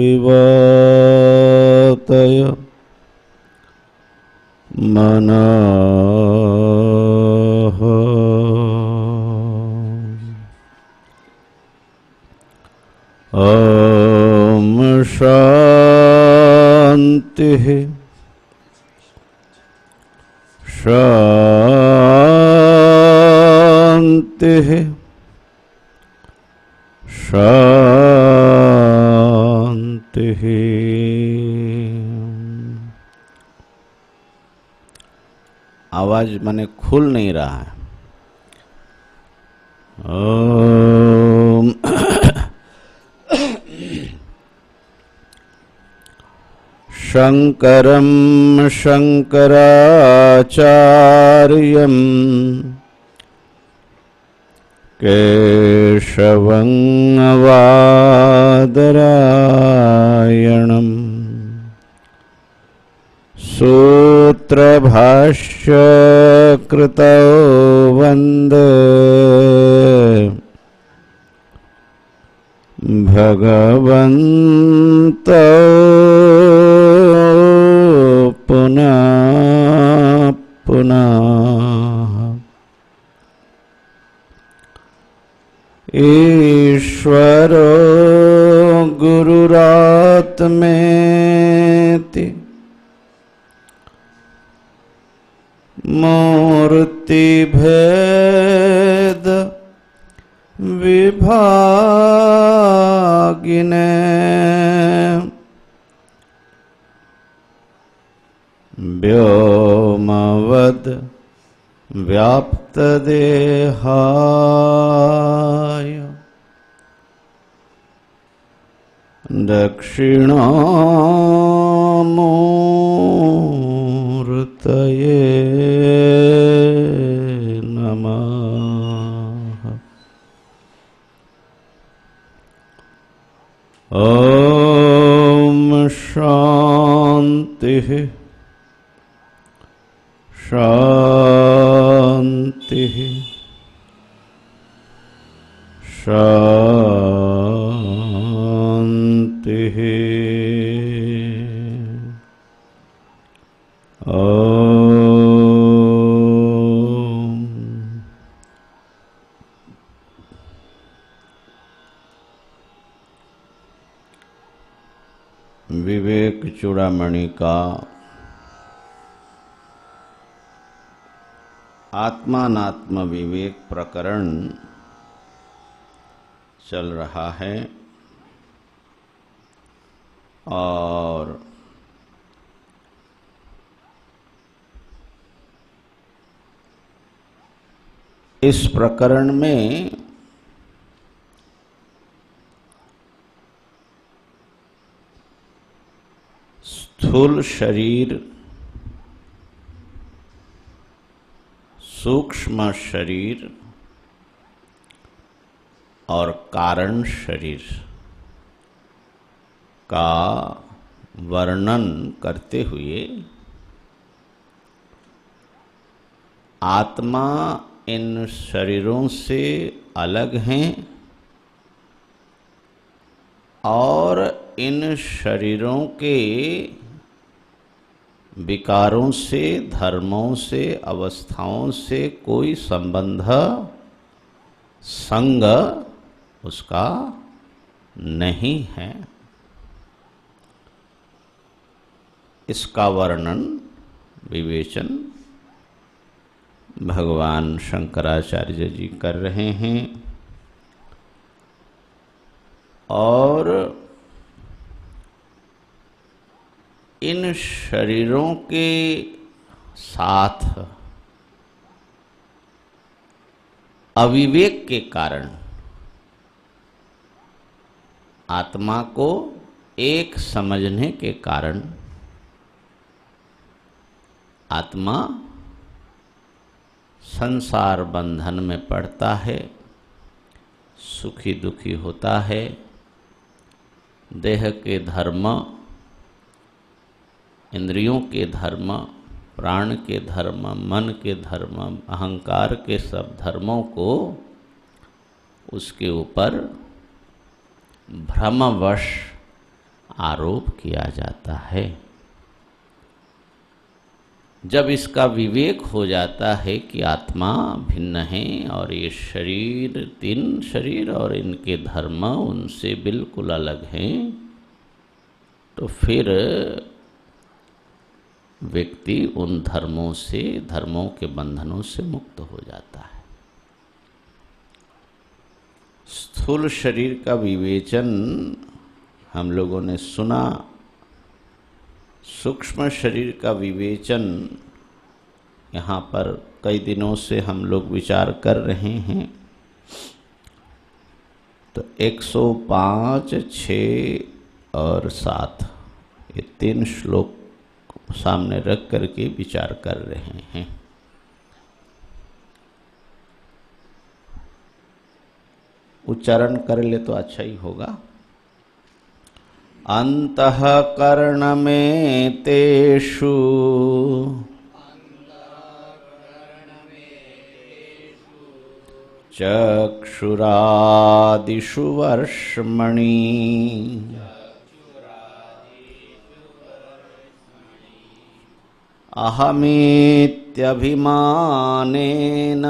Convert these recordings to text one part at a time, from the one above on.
विवातय मनः ॐ शान्तिः शान्तिः शान्तिः। आवाज माने खुल नहीं रहा है। ओम शंकरं शंकराचार्यं केशवं वादरायणं सूत्रभाष्य कृतौ वन्दे भगवन्तौ पुनः पुनः। ईश्वरो गुरुरात्मेति मूर्तिभेद विभागिने व्योमवद् व्याप्तदेहाय दक्षिणामूर्तये नमः। ॐ शान्तिः शान्तिः शान्तिः। विवेक चूड़ामणि का आत्मानात्म विवेक प्रकरण चल रहा है और इस प्रकरण में स्थूल शरीर, सूक्ष्म शरीर और कारण शरीर का वर्णन करते हुए आत्मा इन शरीरों से अलग हैं और इन शरीरों के विकारों से, धर्मों से, अवस्थाओं से कोई संबंध, संग उसका नहीं है। इसका वर्णन, विवेचन भगवान शंकराचार्य जी कर रहे हैं और इन शरीरों के साथ अविवेक के कारण आत्मा को एक समझने के कारण आत्मा संसार बंधन में पड़ता है, सुखी दुखी होता है, देह के धर्म, इंद्रियों के धर्म, प्राण के धर्म, मन के धर्म, अहंकार के सब धर्मों को उसके ऊपर भ्रमवश आरोप किया जाता है। जब इसका विवेक हो जाता है कि आत्मा भिन्न है और ये शरीर, 3 शरीर और इनके धर्म उनसे बिल्कुल अलग हैं, तो फिर व्यक्ति उन धर्मों के बंधनों से मुक्त हो जाता है। स्थूल शरीर का विवेचन हम लोगों ने सुना, सूक्ष्म शरीर का विवेचन यहाँ पर कई दिनों से हम लोग विचार कर रहे हैं। तो 105, 6 और 7 ये 3 श्लोक सामने रख करके विचार कर रहे हैं। उच्चारण कर ले तो अच्छा ही होगा। अंतःकरण में तेषु चक्षुरादिषु वर्ष्मणि अहमेत्यभिमानेन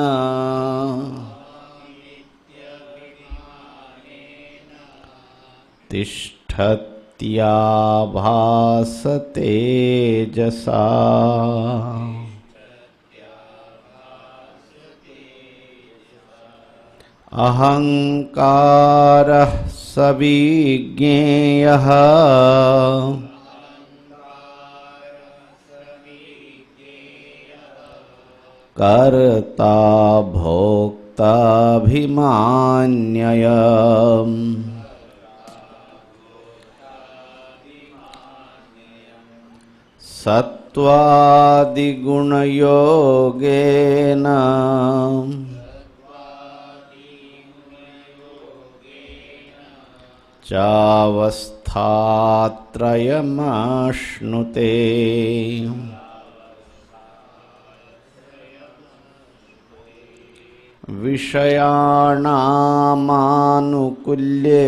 तिष्ठत्याभासतेजसा अहंकारः सविज्ञेयः कर्ता भोक्ताभिमान्ययम् सत्त्वादिगुणयोगेन चावस्थात्रयमाश्नुते विषयाणामानुकुल्ये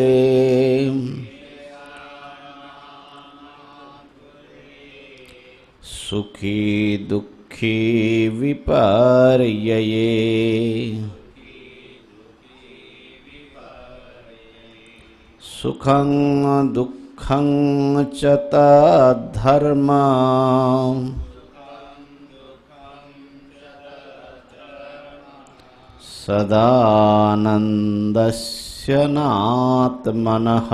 सुखी दुःखी विपर्यये सुखं दुःखं च तद्धर्मं सदानन्दस्य नात्मनः।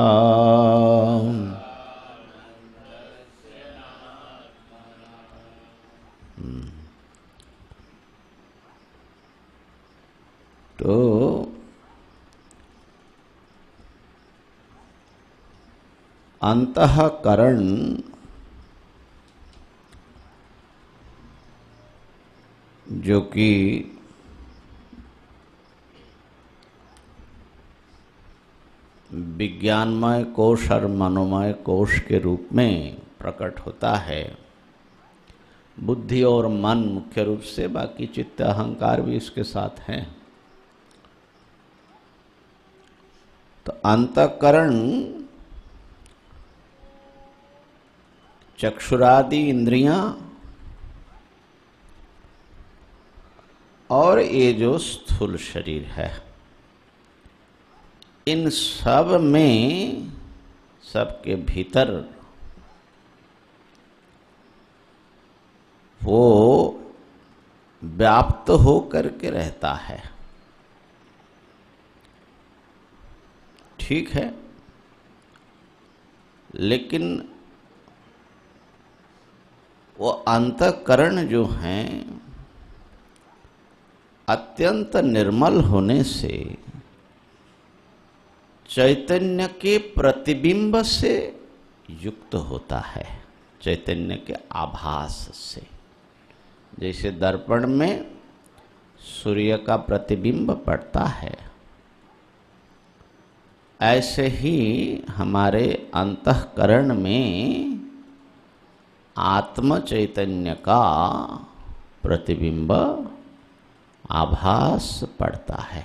तो अंतःकरण जो कि विज्ञानमय कोश और मनोमय कोश के रूप में प्रकट होता है। बुद्धि और मन मुख्य रूप से, बाकी चित्त अहंकार भी इसके साथ हैं। तो अंतःकरण चक्षुरादि इंद्रियां और ये जो स्थूल शरीर है, इन सब में, सबके भीतर वो व्याप्त हो करके रहता है। ठीक है, लेकिन वो अंतःकरण जो हैं अत्यंत निर्मल होने से चैतन्य के प्रतिबिंब से युक्त होता है, चैतन्य के आभास से। जैसे दर्पण में सूर्य का प्रतिबिंब पड़ता है, ऐसे ही हमारे अंतःकरण में आत्म चैतन्य का प्रतिबिंब आभास पड़ता है।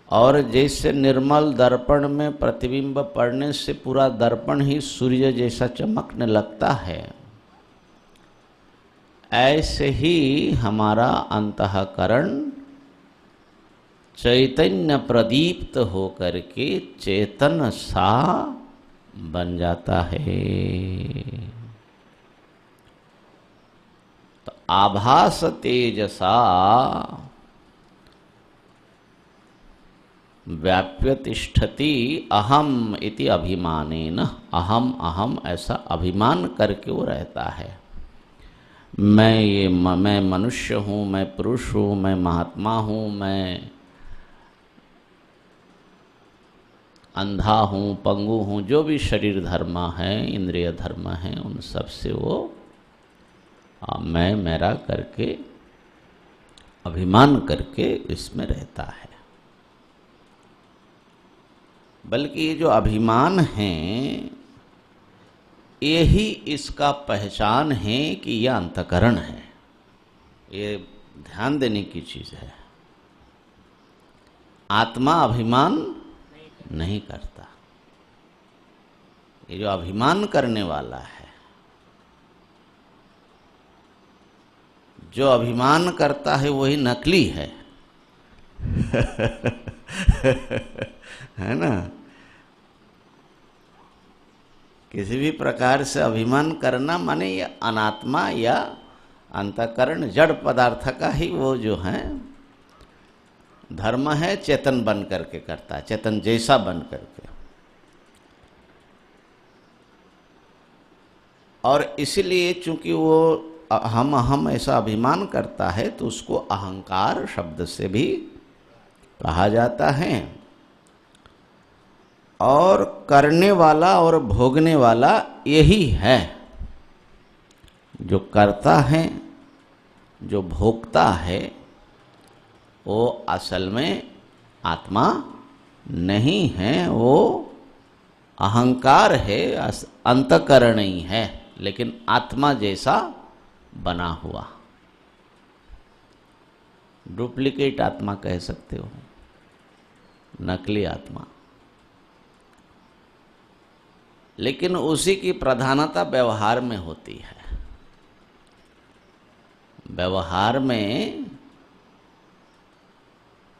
और जैसे निर्मल दर्पण में प्रतिबिंब पड़ने से पूरा दर्पण ही सूर्य जैसा चमकने लगता है, ऐसे ही हमारा अंतःकरण चैतन्य प्रदीप्त होकर के चेतन सा बन जाता है। तो आभास तेजसा व्याप्य तिष्ठति अहम इति अभिमानेन। अहम अहम ऐसा अभिमान करके वो रहता है। मैं मनुष्य हूँ, मैं पुरुष हूँ, मैं महात्मा हूँ, मैं अंधा हूँ, पंगु हूँ, जो भी शरीर धर्म है, इंद्रिय धर्म है, उन सब से वो मैं मेरा करके अभिमान करके इसमें रहता है। बल्कि ये जो अभिमान है यही इसका पहचान है कि यह अंतःकरण है। ये ध्यान देने की चीज़ है। आत्मा अभिमान नहीं करता। ये जो अभिमान करने वाला है, जो अभिमान करता है वही नकली है। है ना? किसी भी प्रकार से अभिमान करना माने ये अनात्मा या अंतःकरण जड़ पदार्थ का ही वो जो है धर्म है, चेतन बन करके करता है, चेतन जैसा बन करके। और इसलिए चूंकि वो हम ऐसा अभिमान करता है तो उसको अहंकार शब्द से भी कहा जाता है। और करने वाला और भोगने वाला यही है। जो करता है, जो भोगता है, वो असल में आत्मा नहीं है, वो अहंकार है, अंतःकरण ही है, लेकिन आत्मा जैसा बना हुआ। डुप्लीकेट आत्मा कह सकते हो, नकली आत्मा। लेकिन उसी की प्रधानता व्यवहार में होती है। व्यवहार में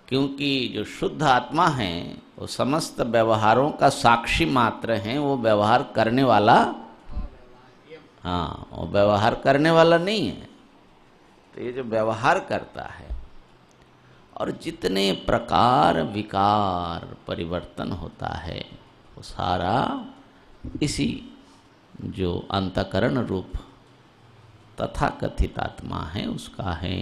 क्योंकि जो शुद्ध आत्मा है वो समस्त व्यवहारों का साक्षी मात्र है, वो व्यवहार करने वाला, हाँ, वो व्यवहार करने वाला नहीं है। तो ये जो व्यवहार करता है और जितने प्रकार विकार परिवर्तन होता है वो सारा इसी जो अंतःकरण रूप तथाकथित आत्मा है उसका है।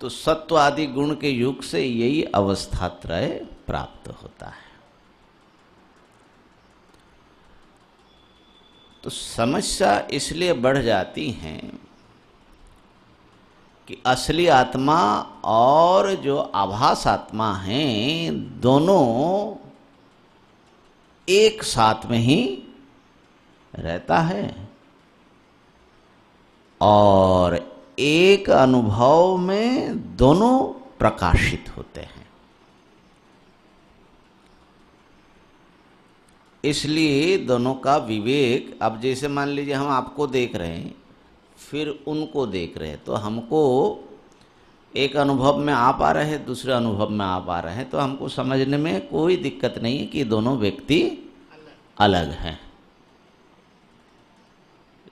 तो सत्व आदि गुण के युग से यही अवस्थात्रय प्राप्त होता है। तो समस्या इसलिए बढ़ जाती है कि असली आत्मा और जो आभास आत्मा है दोनों एक साथ में ही रहता है और एक अनुभव में दोनों प्रकाशित होते हैं। इसलिए दोनों का विवेक, अब जैसे मान लीजिए हम आपको देख रहे हैं फिर उनको देख रहे हैं, तो हमको एक अनुभव में आप आ रहे हैं, दूसरे अनुभव में आप आ रहे हैं, तो हमको समझने में कोई दिक्कत नहीं है कि दोनों व्यक्ति अलग हैं।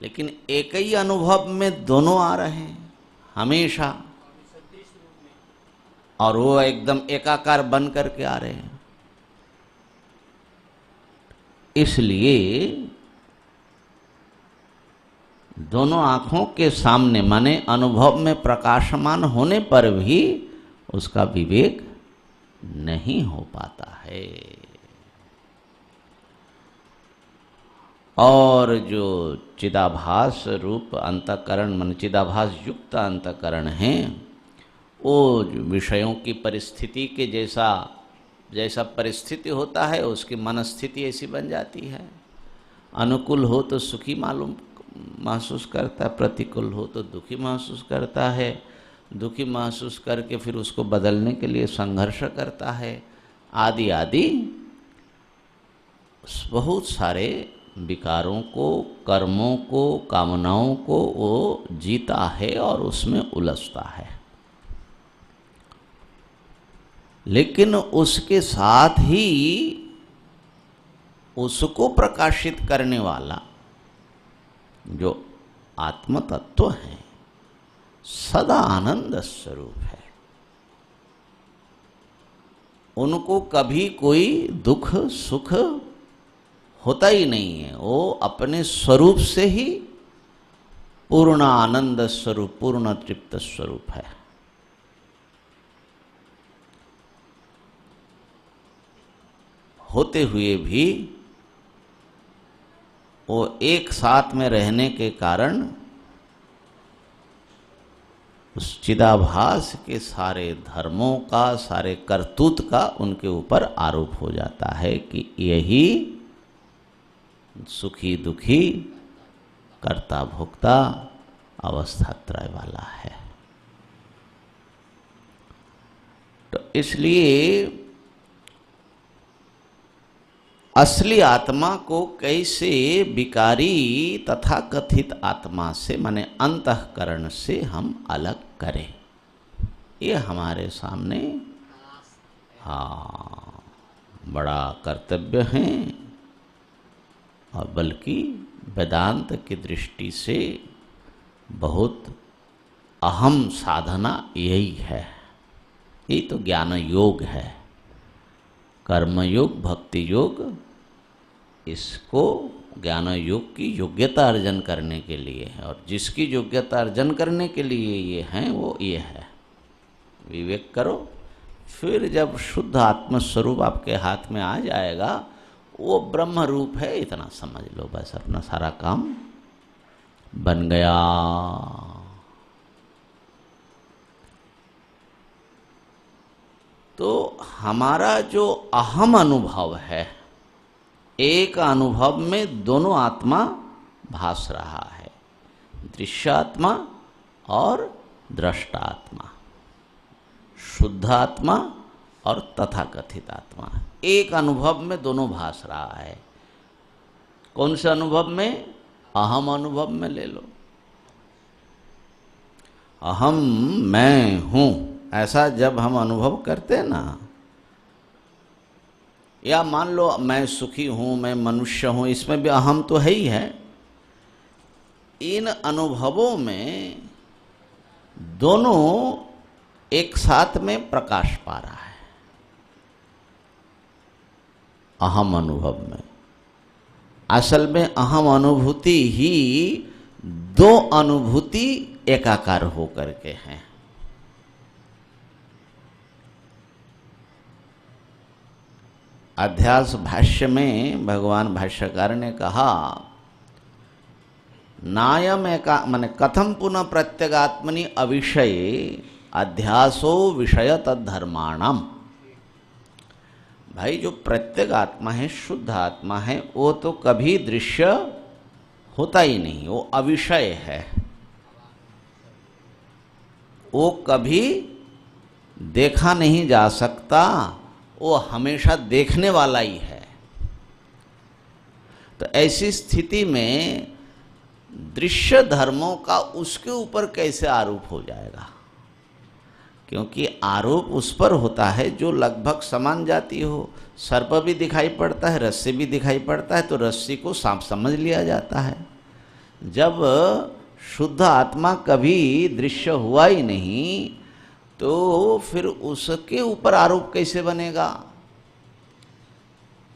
लेकिन एक ही अनुभव में दोनों आ रहे हैं हमेशा, और वो एकदम एकाकार बन करके आ रहे हैं। इसलिए दोनों आंखों के सामने माने अनुभव में प्रकाशमान होने पर भी उसका विवेक नहीं हो पाता है। और जो चिदाभास रूप अंतःकरण मन चिदाभास युक्त अंतःकरण है, वो विषयों की परिस्थिति के जैसा परिस्थिति होता है उसकी मनस्थिति ऐसी बन जाती है। अनुकूल हो तो सुखी महसूस करता है, प्रतिकूल हो तो दुखी महसूस करता है, दुखी महसूस करके फिर उसको बदलने के लिए संघर्ष करता है, आदि आदि बहुत सारे विकारों को, कर्मों को, कामनाओं को वो जीता है और उसमें उलझता है। लेकिन उसके साथ ही उसको प्रकाशित करने वाला जो आत्म तत्व है सदा आनंद स्वरूप है। उनको कभी कोई दुख सुख होता ही नहीं है, वो अपने स्वरूप से ही पूर्ण आनंद स्वरूप, पूर्ण तृप्त स्वरूप है। होते हुए भी वो एक साथ में रहने के कारण उस चिदाभास के सारे धर्मों का, सारे करतूत का उनके ऊपर आरोप हो जाता है कि यही सुखी दुखी कर्ता भोक्ता अवस्था त्रय वाला है। तो इसलिए असली आत्मा को कैसे विकारी तथा कथित आत्मा से, माने अंतःकरण से हम अलग करें, ये हमारे सामने बड़ा कर्तव्य है। और बल्कि वेदांत की दृष्टि से बहुत अहम साधना यही है। ये तो ज्ञान योग है, कर्म योग, भक्ति योग, इसको ज्ञान योग की योग्यता अर्जन करने के लिए है। और जिसकी योग्यता अर्जन करने के लिए ये है वो ये है, विवेक करो। फिर जब शुद्ध आत्मस्वरूप आपके हाथ में आ जाएगा, वो ब्रह्म रूप है, इतना समझ लो, बस अपना सारा काम बन गया। तो हमारा जो अहम अनुभव है, एक अनुभव में दोनों आत्मा भास रहा है, दृश्यात्मा और दृष्टात्मा, शुद्ध आत्मा और तथाकथित आत्मा। एक अनुभव में दोनों भास रहा है। कौन से अनुभव में? अहम अनुभव में ले लो। अहम मैं हूं, ऐसा जब हम अनुभव करते हैं ना, या मान लो मैं सुखी हूं, मैं मनुष्य हूं, इसमें भी अहम तो है ही है। इन अनुभवों में दोनों एक साथ में प्रकाश पा रहा है। अहम अनुभव में असल में अहम अनुभूति ही दो अनुभूति एकाकार होकर के हैं। अध्यास भाष्य में भगवान भाष्यकार ने कहा, नायम एका माने कथम पुनः प्रत्यगात्मनि अविषय अध्यासो विषय तद्धर्माणम। भाई जो प्रत्येक आत्मा है, शुद्ध आत्मा है, वो तो कभी दृश्य होता ही नहीं, वो अविषय है, वो कभी देखा नहीं जा सकता, वो हमेशा देखने वाला ही है। तो ऐसी स्थिति में दृश्य धर्मों का उसके ऊपर कैसे आरोप हो जाएगा? क्योंकि आरोप उस पर होता है जो लगभग समान जाति हो। सर्प भी दिखाई पड़ता है, रस्सी भी दिखाई पड़ता है, तो रस्सी को सांप समझ लिया जाता है। जब शुद्ध आत्मा कभी दृश्य हुआ ही नहीं, तो फिर उसके ऊपर आरोप कैसे बनेगा?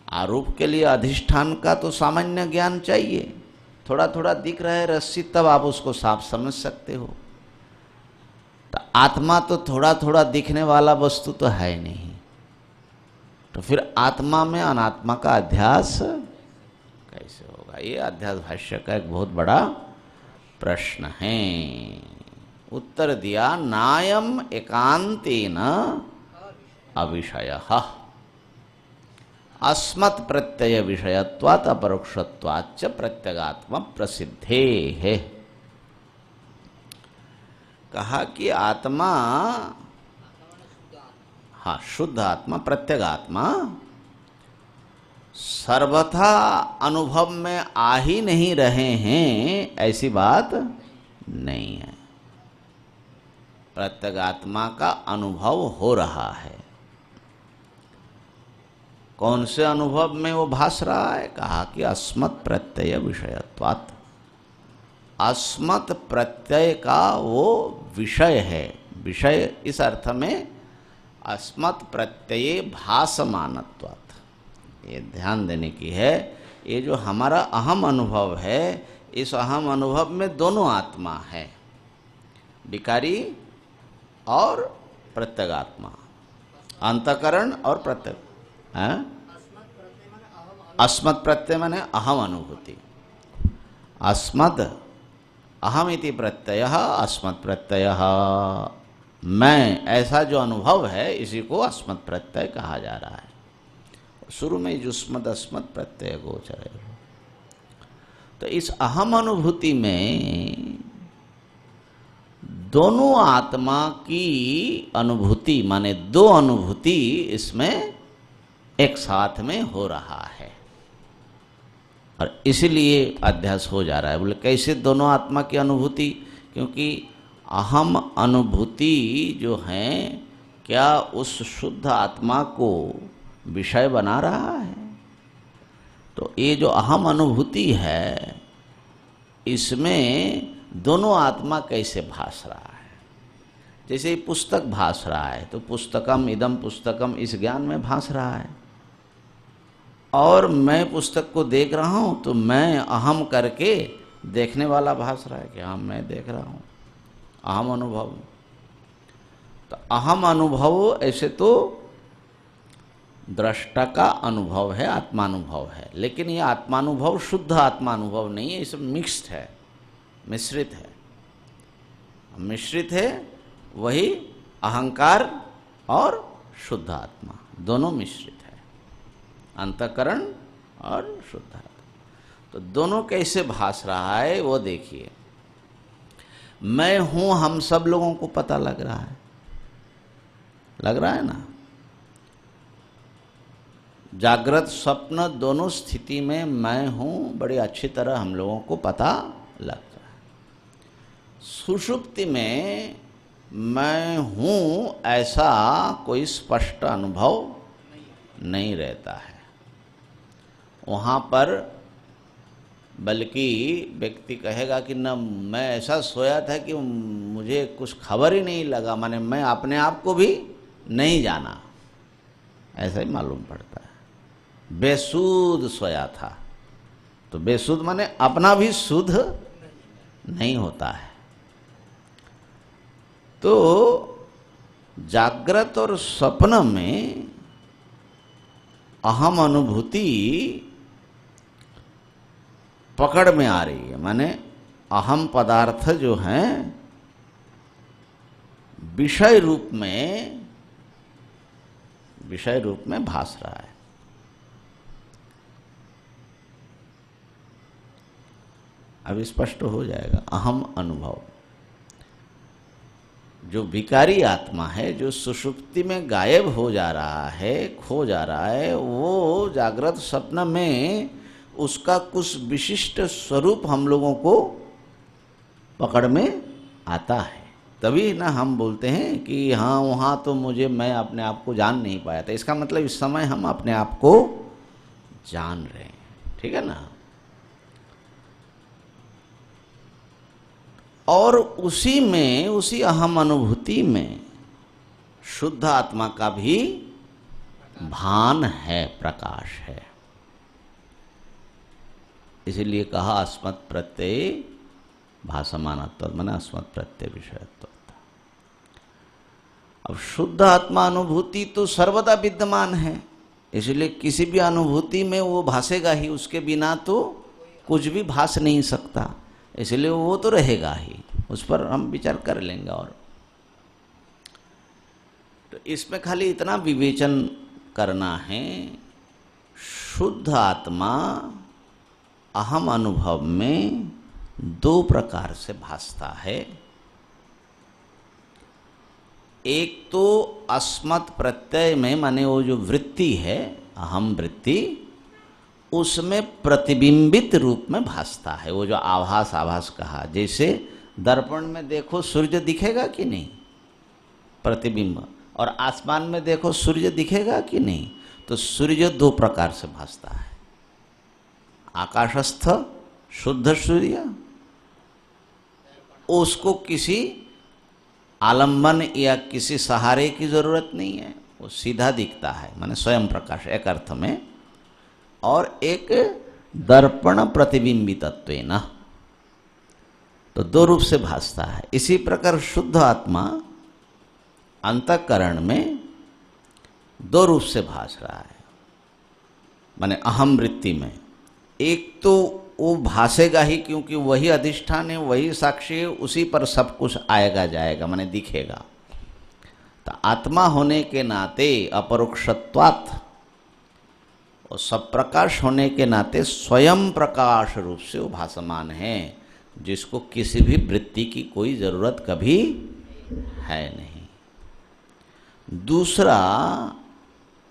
आरोप के लिए अधिष्ठान का तो सामान्य ज्ञान चाहिए। थोड़ा थोड़ा दिख रहा है रस्सी, तब आप उसको सांप समझ सकते हो। तो आत्मा तो थोड़ा थोड़ा दिखने वाला वस्तु तो है नहीं, तो फिर आत्मा में अनात्मा का अध्यास कैसे होगा? ये अध्यास भाष्य का एक बहुत बड़ा प्रश्न है। उत्तर दिया, नायम एकांतेन अविषयः अस्मत् प्रत्यय विषयत्वात् अपरोक्षत्वाच्च प्रत्यगात्म प्रसिद्धे है। कहा कि आत्मा, हाँ, शुद्ध आत्मा, प्रत्येक आत्मा सर्वथा अनुभव में आ ही नहीं रहे हैं, ऐसी बात नहीं है। प्रत्येक आत्मा का अनुभव हो रहा है। कौन से अनुभव में वो भास रहा है? कहा कि अस्मत् प्रत्यय विषयत्वात्। अस्मत् प्रत्यय का वो विषय है। विषय इस अर्थ में अस्मत् प्रत्यय भासमानत्वात्। ये ध्यान देने की है। ये जो हमारा अहम अनुभव है, इस अहम अनुभव में दोनों आत्मा है, विकारी और प्रत्यगात्मा, अंतःकरण और प्रत्यग। अस्मत् प्रत्यय माने अहम अनुभूति। अस्मत् अहम इति प्रत्ययः अस्मत् प्रत्ययः, मैं, ऐसा जो अनुभव है इसी को अस्मत् प्रत्यय कहा जा रहा है। शुरू में जुस्मत् अस्मत् प्रत्यय गोचर है। तो इस अहम अनुभूति में दोनों आत्मा की अनुभूति, माने दो अनुभूति इसमें एक साथ में हो रहा है, और इसलिए अध्यास हो जा रहा है। बोले कैसे दोनों आत्मा की अनुभूति? क्योंकि अहम अनुभूति जो है, क्या उस शुद्ध आत्मा को विषय बना रहा है? तो ये जो अहम अनुभूति है, इसमें दोनों आत्मा कैसे भास रहा है? जैसे पुस्तक भास रहा है, तो पुस्तकम इदम पुस्तकम इस ज्ञान में भास रहा है, और मैं पुस्तक को देख रहा हूँ तो मैं अहम करके देखने वाला भास रहा है कि हाँ मैं देख रहा हूँ, अहम अनुभव। तो अहम अनुभव ऐसे तो दृष्टा का अनुभव है, आत्मानुभव है, लेकिन ये आत्मानुभव शुद्ध आत्मानुभव नहीं है, इसमें मिक्स्ड है, मिश्रित है। मिश्रित है वही अहंकार और शुद्ध आत्मा, दोनों मिश्रित है, अंतःकरण और शुद्ध आत्मा। तो दोनों कैसे भास रहा है वो देखिए। मैं हूं, हम सब लोगों को पता लग रहा है, लग रहा है ना। जागृत स्वप्न दोनों स्थिति में मैं हूं बड़ी अच्छी तरह हम लोगों को पता लगता है। सुषुप्ति में मैं हूं ऐसा कोई स्पष्ट अनुभव नहीं रहता है। वहाँ पर बल्कि व्यक्ति कहेगा कि न, मैं ऐसा सोया था कि मुझे कुछ खबर ही नहीं लगा, माने मैं अपने आप को भी नहीं जाना, ऐसा ही मालूम पड़ता है। बेसुध सोया था, तो बेसुध माने अपना भी शुद्ध नहीं होता है। तो जागृत और स्वप्न में अहम अनुभूति पकड़ में आ रही है, माने अहम पदार्थ जो हैं विषय रूप में भास रहा है। अब स्पष्ट हो जाएगा। अहम अनुभव जो विकारी आत्मा है, जो सुषुप्ति में गायब हो जा रहा है, खो जा रहा है, वो जागृत स्वप्न में उसका कुछ विशिष्ट स्वरूप हम लोगों को पकड़ में आता है। तभी ना हम बोलते हैं कि हाँ वहाँ तो मैं अपने आप को जान नहीं पाया था। इसका मतलब इस समय हम अपने आप को जान रहे हैं, ठीक है ना। और उसी में, उसी अहम अनुभूति में शुद्ध आत्मा का भी भान है, प्रकाश है। इसीलिए कहा अस्मत् प्रत्यय भासमानत्व, माने अस्मत् प्रत्यय विषयत्व। अब शुद्ध आत्मा अनुभूति तो सर्वदा विद्यमान है, इसलिए किसी भी अनुभूति में वो भासेगा ही, उसके बिना तो कुछ भी भास नहीं सकता, इसलिए वो तो रहेगा ही। उस पर हम विचार कर लेंगे। और तो इसमें खाली इतना विवेचन करना है, शुद्ध आत्मा अहम अनुभव में दो प्रकार से भासता है। एक तो अस्मत् प्रत्यय में माने वो जो वृत्ति है, अहम वृत्ति, उसमें प्रतिबिंबित रूप में भासता है। वो जो आभास आभास कहा, जैसे दर्पण में देखो सूर्य दिखेगा कि नहीं, प्रतिबिंब, और आसमान में देखो सूर्य दिखेगा कि नहीं। तो सूर्य दो प्रकार से भासता है, आकाशस्थ शुद्ध सूर्य, उसको किसी आलंबन या किसी सहारे की जरूरत नहीं है, वो सीधा दिखता है, माने स्वयं प्रकाश एक अर्थ में। और एक दर्पण प्रतिबिंबितत्वेन, तो दो रूप से भासता है। इसी प्रकार शुद्ध आत्मा अंतःकरण में दो रूप से भास रहा है, माने अहम वृत्ति में। एक तो वो भासेगा ही, क्योंकि वही अधिष्ठान है, वही साक्षी है, उसी पर सब कुछ आएगा जाएगा, माने दिखेगा। तो आत्मा होने के नाते अपरोक्षत्वात्, और सब प्रकाश होने के नाते स्वयं प्रकाश रूप से वो भासमान है, जिसको किसी भी वृत्ति की कोई जरूरत कभी है नहीं। दूसरा,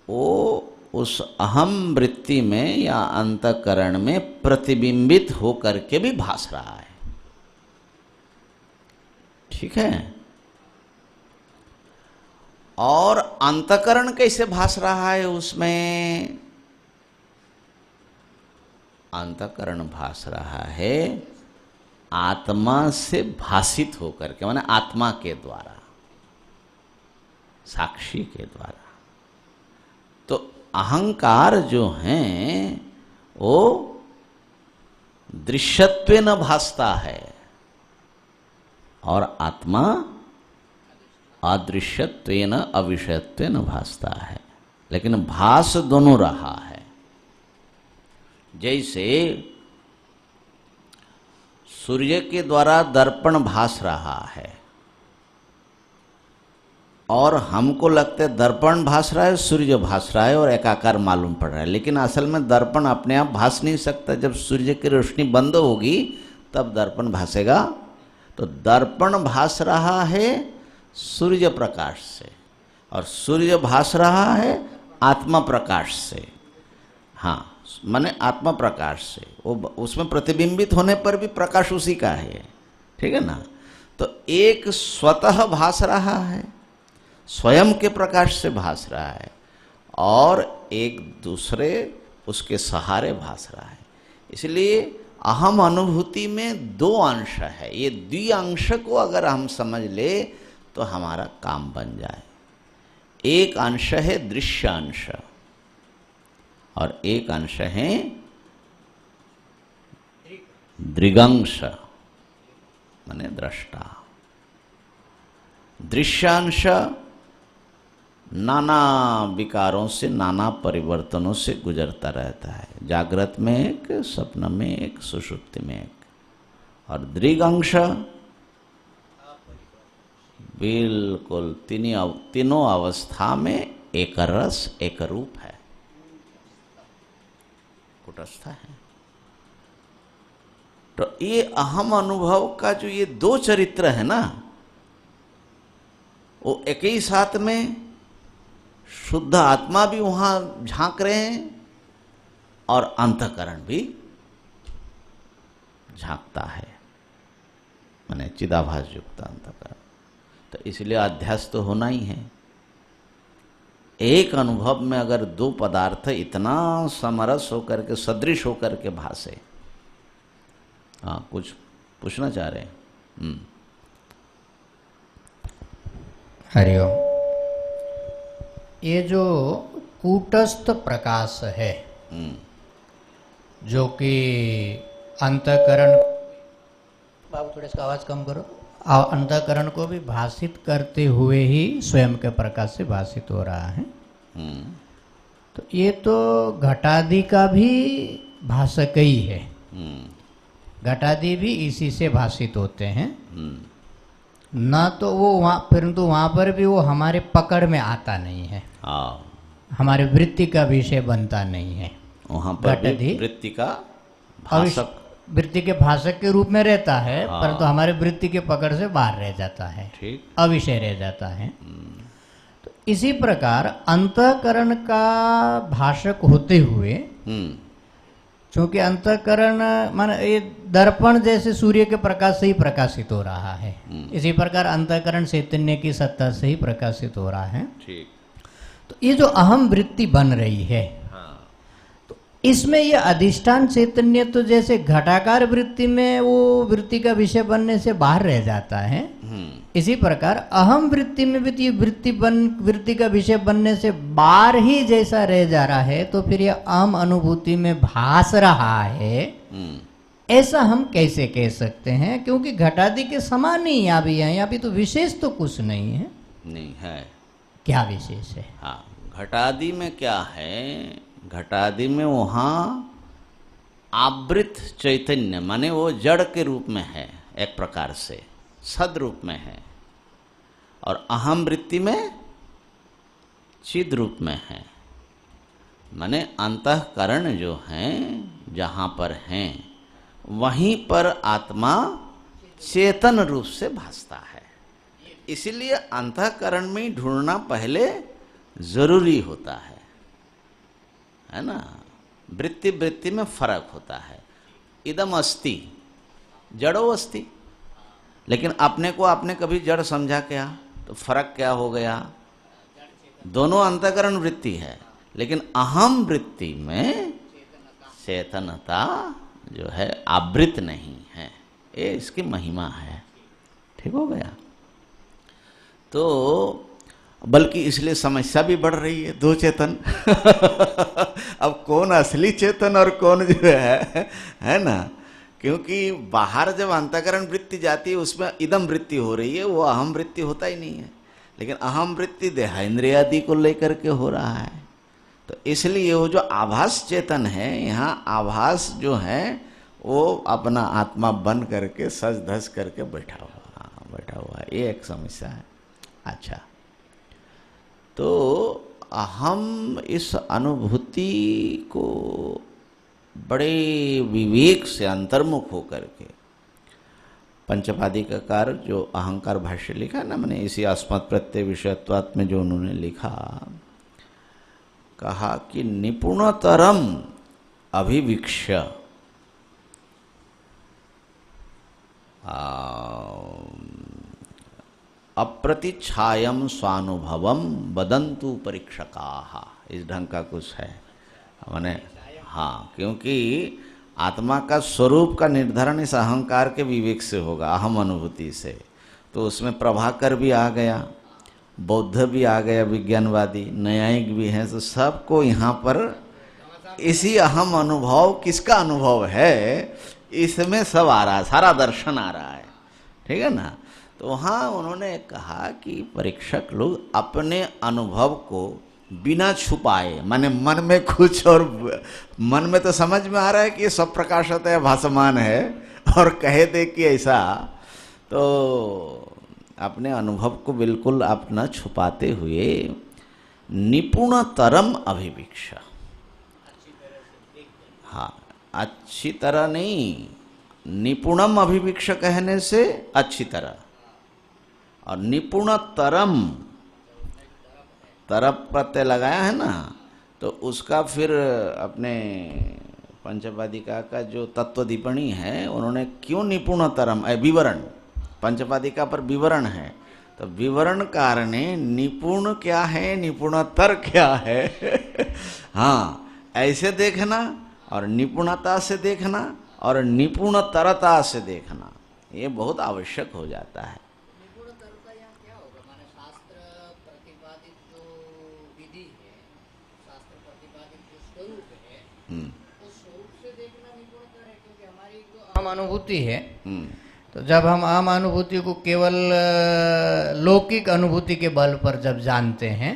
वो उस अहम वृत्ति में या अंतःकरण में प्रतिबिंबित होकर के भी भास रहा है। ठीक है। और अंतःकरण कैसे भास रहा है उसमें? अंतःकरण भास रहा है आत्मा से भासित होकर के, माने आत्मा के द्वारा, साक्षी के द्वारा। तो अहंकार जो हैं वो दृश्यत्वेन भासता है और आत्मा अदृश्यत्वेन अविषयत्वेन भासता है, लेकिन भास दोनों रहा है। जैसे सूर्य के द्वारा दर्पण भास रहा है और हमको लगता है दर्पण भास रहा है, सूर्य भास रहा है और एकाकार मालूम पड़ रहा है, लेकिन असल में दर्पण अपने आप भास नहीं सकता। जब सूर्य की रोशनी बंद होगी तब दर्पण भासेगा। तो दर्पण भास रहा है सूर्य प्रकाश से और सूर्य भास रहा है आत्मा प्रकाश से। हाँ, माने आत्मा प्रकाश से, वो उसमें प्रतिबिंबित होने पर भी प्रकाश उसी का है। ठीक है ना। तो एक स्वतः भास रहा है, स्वयं के प्रकाश से भास रहा है, और एक दूसरे उसके सहारे भास रहा है। इसलिए अहम अनुभूति में दो अंश है। ये द्विअंश को अगर हम समझ ले तो हमारा काम बन जाए। एक अंश है दृश्य अंश और एक अंश है दृगंश, माने दृष्टा। दृश्यांश नाना विकारों से, नाना परिवर्तनों से गुजरता रहता है। जागृत में एक, स्वप्न में एक, सुषुप्ति में एक। और दृगंश बिल्कुल तीनों अवस्था में एक रस एक रूप है, कुटस्थ है। तो ये अहम अनुभव का जो ये दो चरित्र है ना, वो एक ही साथ में शुद्ध आत्मा भी वहां झांक रहे हैं और अंतःकरण भी झांकता है, माने चिदाभास युक्त अंतःकरण। तो इसलिए अध्यास तो होना ही है। एक अनुभव में अगर दो पदार्थ इतना समरस होकर के, सदृश होकर के भासे। हाँ, कुछ पूछना चाह रहे हैं? हरिओम। ये जो कूटस्थ प्रकाश है जो कि अंतःकरण, बाबू थोड़ा इसका आवाज कम करो, अंतःकरण को भी भाषित करते हुए ही स्वयं के प्रकाश से भाषित हो रहा है। तो ये तो घटादि का भी भाषक ही है। घटादि भी इसी से भाषित होते हैं ना, तो वो वहाँ, परंतु वहाँ पर भी वो हमारे पकड़ में आता नहीं है, हमारे वृत्ति का विषय बनता नहीं है। वहाँ पर भी वृत्ति का भाषक वृत्ति के भाषक के रूप में रहता है, हाँ। परंतु हमारे वृत्ति के पकड़ से बाहर रह जाता है, ठीक। अविषय रह जाता है। तो इसी प्रकार अंतःकरण का भाषक होते हुए, क्योंकि अंतःकरण माने ये दर्पण जैसे सूर्य के प्रकाश से ही प्रकाशित हो रहा है, इसी प्रकार अंतःकरण चैतन्य की सत्ता से ही प्रकाशित हो रहा है। ठीक। तो ये जो अहम वृत्ति बन रही है, तो इसमें ये अधिष्ठान चैतन्य तो जैसे घटाकार वृत्ति में वो वृत्ति का विषय बनने से बाहर रह जाता है, इसी प्रकार अहम वृत्ति में भी ये वृत्ति का विषय बनने से बाहर ही जैसा रह जा रहा है, तो फिर ये अहम अनुभूति में भास रहा है, ऐसा हम कैसे कह सकते हैं? क्योंकि घटादि के समान ही यहाँ भी है, यहाँ भी तो विशेष तो कुछ नहीं है। नहीं है। क्या विशेष है? हाँ, घटादि में क्या है? घटादि में वहाँ आवृत चैतन्य माने वो जड़ के रूप में है, एक प्रकार से सद रूप में है, और अहम वृत्ति में चिद रूप में है। माने अंतःकरण जो हैं जहाँ पर हैं वहीं पर आत्मा चेतन रूप से भासता है। इसीलिए अंतःकरण में ढूंढना पहले जरूरी होता है ना। वृत्ति वृत्ति में फर्क होता है। इदम अस्ति जड़ो अस्ति, लेकिन अपने को आपने कभी जड़ समझा क्या? तो फर्क क्या हो गया? दोनों अंतःकरण वृत्ति है, लेकिन अहम वृत्ति में चेतनता जो है आवृत नहीं है, ये इसकी महिमा है। ठीक हो गया? तो बल्कि इसलिए समस्या भी बढ़ रही है, दो चेतन अब कौन असली चेतन और कौन जो है ना। क्योंकि बाहर जब अंतःकरण वृत्ति जाती है उसमें इदम वृत्ति हो रही है, वो अहम वृत्ति होता ही नहीं है, लेकिन अहम वृत्ति देहेंद्रिय आदि को लेकर के हो रहा है। तो इसलिए वो जो आभास चेतन है, यहाँ आभास जो है वो अपना आत्मा बन करके सज धज करके बैठा हुआ है। ये एक समस्या है। अच्छा, तो हम इस अनुभूति को बड़े विवेक से अंतर्मुख होकर के पंचपादिकाकार जो अहंकार भाष्य लिखा है ना, मैंने इसी अस्मत् प्रत्यय विषयत्वात् में जो उन्होंने लिखा, कहा कि निपुणतरम अभिवीक्ष्य अप्रतिच्छायम स्वानुभवम वदन्तु परीक्षकाः, इस ढंग का कुछ है मैंने। हाँ, क्योंकि आत्मा का स्वरूप का निर्धारण इस अहंकार के विवेक से होगा, अहम अनुभूति से। तो उसमें प्रभाकर भी आ गया, बौद्ध भी आ गया, विज्ञानवादी, न्यायिक भी हैं, तो सबको यहाँ पर इसी अहम अनुभव, किसका अनुभव है, इसमें सब आ रहा है, सारा दर्शन आ रहा है। ठीक है ना। तो वहाँ उन्होंने कहा कि परीक्षक लोग अपने अनुभव को बिना छुपाए, माने मन में कुछ और मन में तो समझ में आ रहा है कि ये सब प्रकाशत है, भासमान है, और कहे दे कि ऐसा, तो अपने अनुभव को बिल्कुल अपना छुपाते हुए निपुणतरम अभिवीक्षा। हाँ, अच्छी तरह नहीं, निपुणम अभिवीक्षा कहने से अच्छी तरह, और निपुणतरम तरफ प्रत्यय लगाया है ना, तो उसका फिर अपने पंचपादिका का जो तत्व दीपणी है, उन्होंने क्यों निपुणतरम विवरण, पंचपादिका पर विवरण है, तो विवरण कारणे निपुण क्या है, निपुणतर क्या है हाँ, ऐसे देखना और निपुणता से देखना और निपुणतरता से देखना, ये बहुत आवश्यक हो जाता है। आम अनुभूति है, तो जब हम आम अनुभूति को केवल लौकिक अनुभूति के बल पर जब जानते हैं,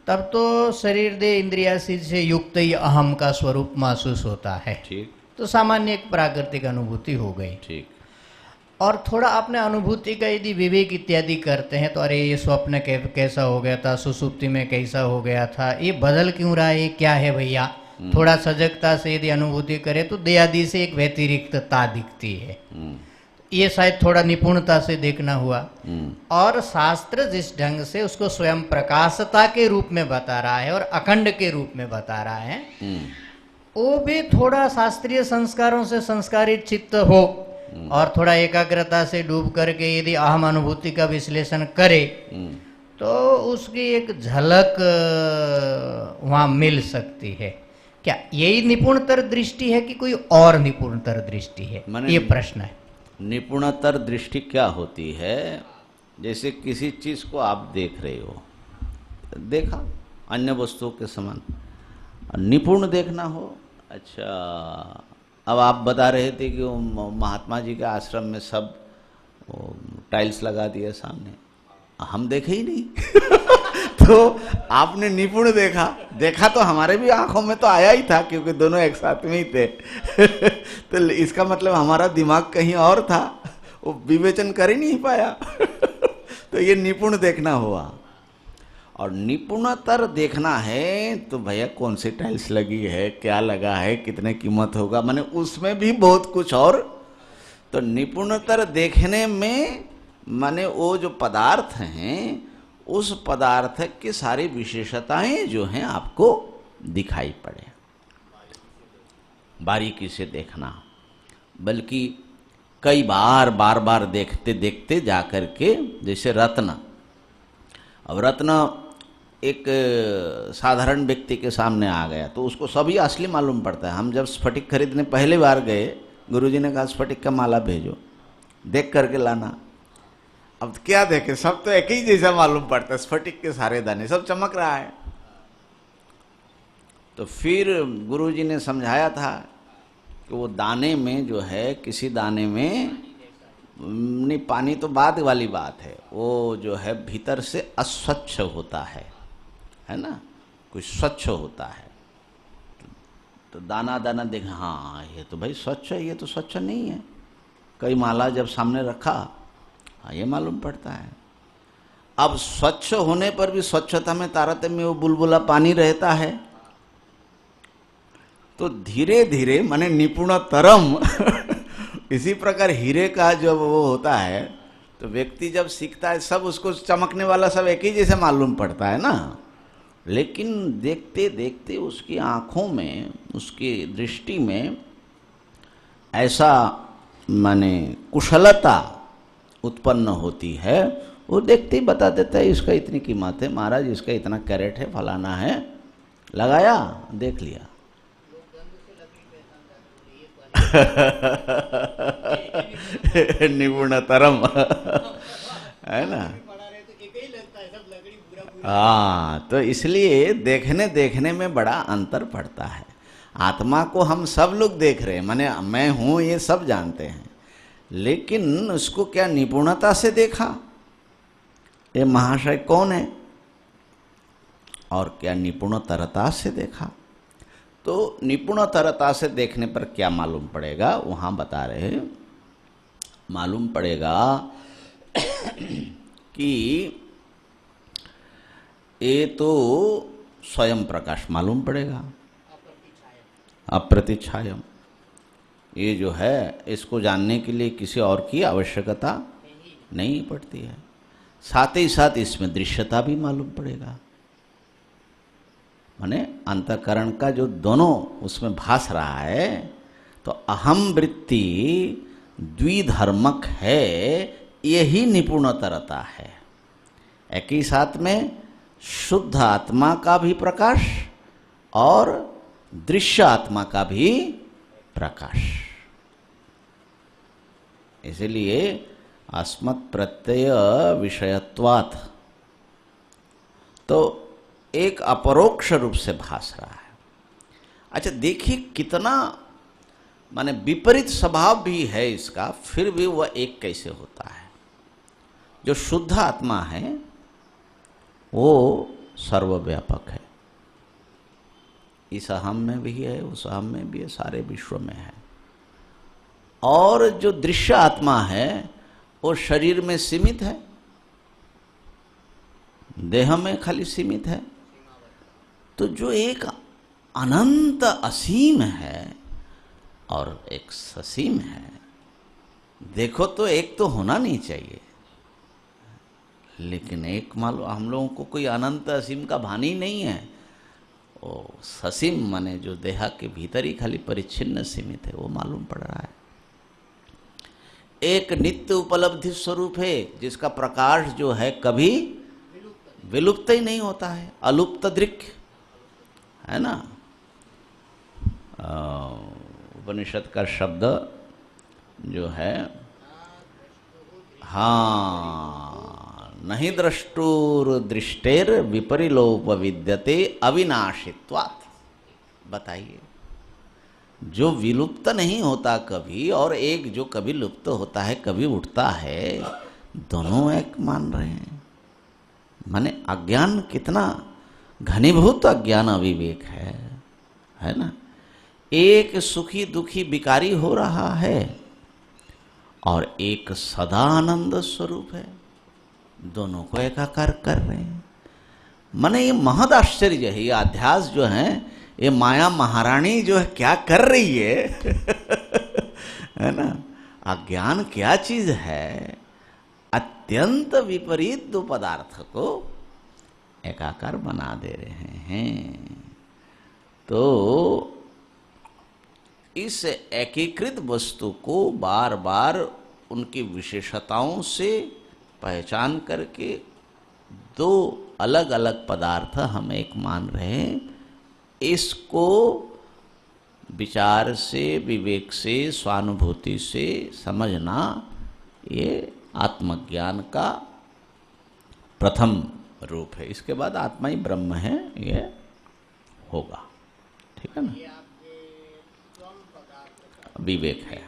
तब तो शरीर देह इंद्रियासी से युक्त ही अहम का स्वरूप महसूस होता है। ठीक। तो सामान्य एक प्राकृतिक अनुभूति हो गई। ठीक। और थोड़ा अपने अनुभूति का यदि विवेक इत्यादि करते हैं, तो अरे ये स्वप्न कैसा हो गया था, सुसुप्ति में कैसा हो गया था, ये बदल क्यों रहा है, ये क्या है भैया, थोड़ा सजगता से यदि अनुभूति करे तो देहादि से एक व्यतिरिक्तता दिखती है। ये शायद थोड़ा निपुणता से देखना हुआ। और शास्त्र जिस ढंग से उसको स्वयं प्रकाशता के रूप में बता रहा है और अखंड के रूप में बता रहा है, वो भी थोड़ा शास्त्रीय संस्कारों से संस्कारित चित्त हो और थोड़ा एकाग्रता से डूब करके यदि अहम अनुभूति का विश्लेषण करे तो उसकी एक झलक वहाँ मिल सकती है। क्या यही निपुणतर दृष्टि है कि कोई और निपुणतर दृष्टि है, ये प्रश्न है। निपुणतर दृष्टि क्या होती है? जैसे किसी चीज को आप देख रहे हो, देखा अन्य वस्तुओं के समान, निपुण देखना हो। अच्छा, अब आप बता रहे थे कि वो महात्मा जी के आश्रम में सब टाइल्स लगा दिए सामने, हम देखे ही नहीं तो आपने निपुण देखा तो हमारे भी आंखों में तो आया ही था, क्योंकि दोनों एक साथ में ही थे तो इसका मतलब हमारा दिमाग कहीं और था, वो विवेचन कर ही नहीं पाया तो ये निपुण देखना हुआ। और निपुणतर देखना है तो भैया कौन सी टाइल्स लगी है, क्या लगा है, कितने कीमत होगा, माने उसमें भी बहुत कुछ। और तो निपुणतर देखने में माने वो जो पदार्थ हैं, उस पदार्थ की सारी विशेषताएं जो हैं आपको दिखाई पड़े, बारीकी से देखना, बल्कि कई बार देखते देखते जाकर के, जैसे रत्न, अब रत्न एक साधारण व्यक्ति के सामने आ गया तो उसको सभी असली मालूम पड़ता है। हम जब स्फटिक खरीदने पहली बार गए, गुरुजी ने कहा स्फटिक का माला भेजो, देख करके लाना। अब क्या देखे, सब तो एक ही जैसा मालूम पड़ता है, स्फटिक के सारे दाने सब चमक रहा है। तो फिर गुरुजी ने समझाया था कि वो दाने में जो है, किसी दाने में नहीं, पानी तो बाद वाली बात है, वो जो है भीतर से अस्वच्छ होता है ना, कुछ स्वच्छ होता है। तो दाना दाना देख, हाँ ये तो भाई स्वच्छ है, ये तो स्वच्छ नहीं है। कई माला जब सामने रखा, हाँ ये मालूम पड़ता है। अब स्वच्छ होने पर भी स्वच्छता में तारतम्य, वो बुलबुला पानी रहता है। तो धीरे धीरे माने निपुणतरम इसी प्रकार हीरे का जब वो होता है तो व्यक्ति जब सीखता है, सब उसको चमकने वाला सब एक ही जैसे मालूम पड़ता है ना, लेकिन देखते देखते उसकी आँखों में, उसकी दृष्टि में ऐसा माने कुशलता उत्पन्न होती है, वो देखते ही बता देता है इसका इतनी कीमत है महाराज, इसका इतना कैरेट है, फलाना है, लगाया, देख लिया निपुणतरम है ना। हाँ, तो इसलिए देखने देखने में बड़ा अंतर पड़ता है। आत्मा को हम सब लोग देख रहे हैं, माने मैं हूँ ये सब जानते हैं, लेकिन उसको क्या निपुणता से देखा, ये महाशय कौन है, और क्या निपुणतरता से देखा। तो निपुणतरता से देखने पर क्या मालूम पड़ेगा, वहाँ बता रहे हैं, मालूम पड़ेगा कि ये तो स्वयं प्रकाश मालूम पड़ेगा, अप्रतिछायम। ये जो है, इसको जानने के लिए किसी और की आवश्यकता नहीं पड़ती है। साथ ही साथ इसमें दृश्यता भी मालूम पड़ेगा, माने अंतःकरण का जो दोनों उसमें भास रहा है। तो अहम वृत्ति द्विधर्मक है, यही निपुणतरता है। एक ही साथ में शुद्ध आत्मा का भी प्रकाश और दृश्य आत्मा का भी प्रकाश। इसलिए अस्मत् प्रत्यय विषयत्वात्, तो एक अपरोक्ष रूप से भास रहा है। अच्छा देखिए कितना माने विपरीत स्वभाव भी है इसका, फिर भी वह एक कैसे होता है। जो शुद्ध आत्मा है वो सर्वव्यापक है, इस अहम में भी है, उस अहम में भी है, सारे विश्व में है। और जो दृश्य आत्मा है वो शरीर में सीमित है, देह में खाली सीमित है। तो जो एक अनंत असीम है और एक ससीम है। देखो तो एक तो होना नहीं चाहिए, लेकिन एक मालूम हम लोगों को कोई अनंत असीम का भान ही नहीं है। वो ससीम माने जो देहा के भीतर ही खाली परिच्छिन्न सीमित है, वो मालूम पड़ रहा है। एक नित्य उपलब्धि स्वरूप है जिसका प्रकाश जो है कभी विलुप्त ही नहीं होता है, अलुप्त दृक् है ना। उपनिषद का शब्द जो है, हाँ, नहीं द्रष्टुर दृष्टेर विपरिलोप विद्यते अविनाशित्वात्। बताइए, जो विलुप्त नहीं होता कभी और एक जो कभी लुप्त होता है, कभी उठता है, दोनों एक मान रहे हैं। माने अज्ञान कितना घनीभूत अज्ञान अविवेक है ना। एक सुखी दुखी विकारी हो रहा है और एक सदा आनंद स्वरूप है, दोनों को एकाकार कर रहे हैं। माने ये महद आश्चर्य है। ये अध्यास जो है, ये माया महारानी जो है क्या कर रही है है ना। अज्ञान क्या चीज है, अत्यंत विपरीत दो पदार्थ को एकाकार बना दे रहे हैं। तो इस एकीकृत वस्तु को बार बार उनकी विशेषताओं से पहचान करके दो अलग अलग पदार्थ हम एक मान रहे हैं, इसको विचार से, विवेक से, स्वानुभूति से समझना, ये आत्मज्ञान का प्रथम रूप है। इसके बाद आत्मा ही ब्रह्म है, ये होगा। ठीक है ना। विवेक है,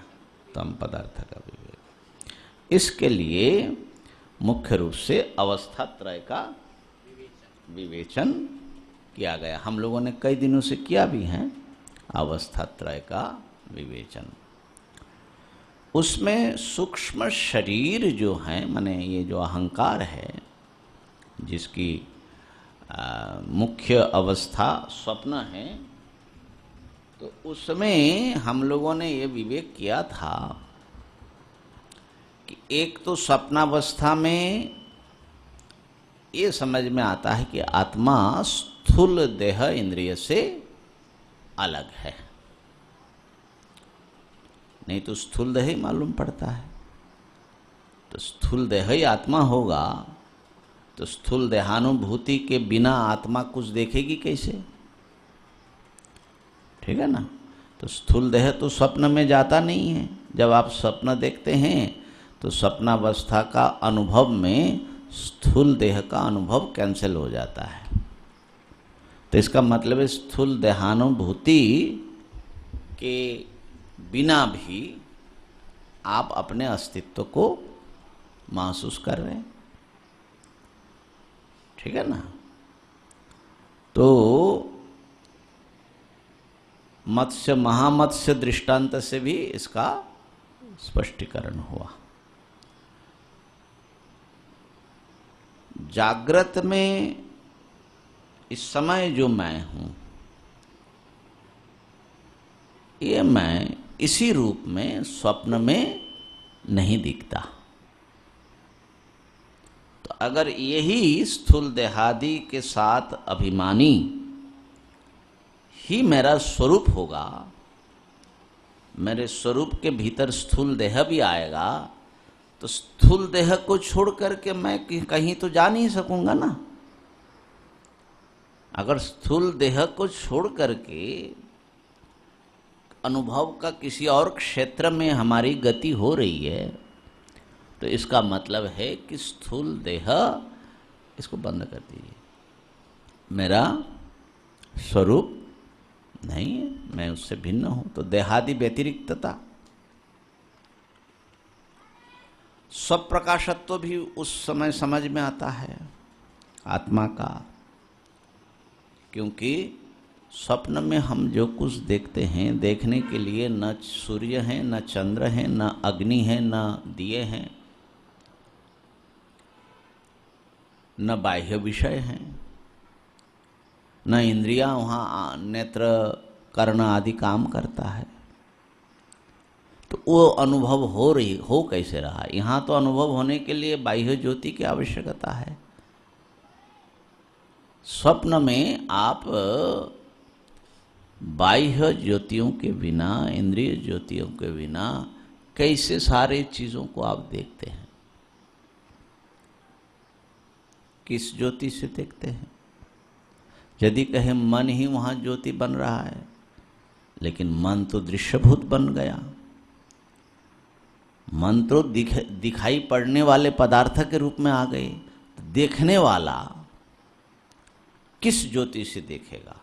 तम पदार्थ का विवेक। इसके लिए मुख्य रूप से अवस्था त्रय का विवेचन किया गया। हम लोगों ने कई दिनों से किया भी है अवस्था त्रय का विवेचन। उसमें सूक्ष्म शरीर जो है, माने ये जो अहंकार है, जिसकी मुख्य अवस्था स्वप्न है, तो उसमें हम लोगों ने ये विवेक किया था कि एक तो स्वप्नावस्था में ये समझ में आता है कि आत्मा स्थूल देह इंद्रिय से अलग है, नहीं तो स्थूल देह ही मालूम पड़ता है। तो स्थूल देह ही आत्मा होगा, तो स्थूल देहानुभूति के बिना आत्मा कुछ देखेगी कैसे? ठीक है ना। तो स्थूल देह तो स्वप्न में जाता नहीं है। जब आप स्वप्न देखते हैं तो स्वप्नावस्था का अनुभव में स्थूल देह का अनुभव कैंसिल हो जाता है। तो इसका मतलब है स्थूल देहानुभूति के बिना भी आप अपने अस्तित्व को महसूस कर रहे हैं। ठीक है ना। तो मत्स्य महामत्स्य दृष्टांत से भी इसका स्पष्टीकरण हुआ। जागृत में इस समय जो मैं हूं, ये मैं इसी रूप में स्वप्न में नहीं दिखता। तो अगर यही स्थूल देहादि के साथ अभिमानी ही मेरा स्वरूप होगा, मेरे स्वरूप के भीतर स्थूल देह भी आएगा, तो स्थूल देह को छोड़ करके मैं कहीं तो जा नहीं सकूंगा ना। अगर स्थूल देह को छोड़ करके अनुभव का किसी और क्षेत्र में हमारी गति हो रही है, तो इसका मतलब है कि स्थूल देह, इसको बंद कर दीजिए, मेरा स्वरूप नहीं है, मैं उससे भिन्न हूं। तो देहादि व्यतिरिक्तता, स्वप्रकाशत्व भी उस समय समझ में आता है आत्मा का, क्योंकि स्वप्न में हम जो कुछ देखते हैं, देखने के लिए न सूर्य है, न चंद्र है, न अग्नि है, न दिए हैं, न बाह्य विषय हैं, न इंद्रियां वहाँ नेत्र कर्ण आदि काम करता है, तो वो अनुभव हो कैसे रहा? यहाँ तो अनुभव होने के लिए बाह्य ज्योति की आवश्यकता है। स्वप्न में आप बाह्य ज्योतियों के बिना, इंद्रिय ज्योतियों के बिना कैसे सारे चीजों को आप देखते हैं? किस ज्योति से देखते हैं? यदि कहे मन ही वहां ज्योति बन रहा है, लेकिन मन तो दृश्यभूत बन गया। मन तो दिखाई पड़ने वाले पदार्थ के रूप में आ गए, तो देखने वाला किस ज्योति से देखेगा?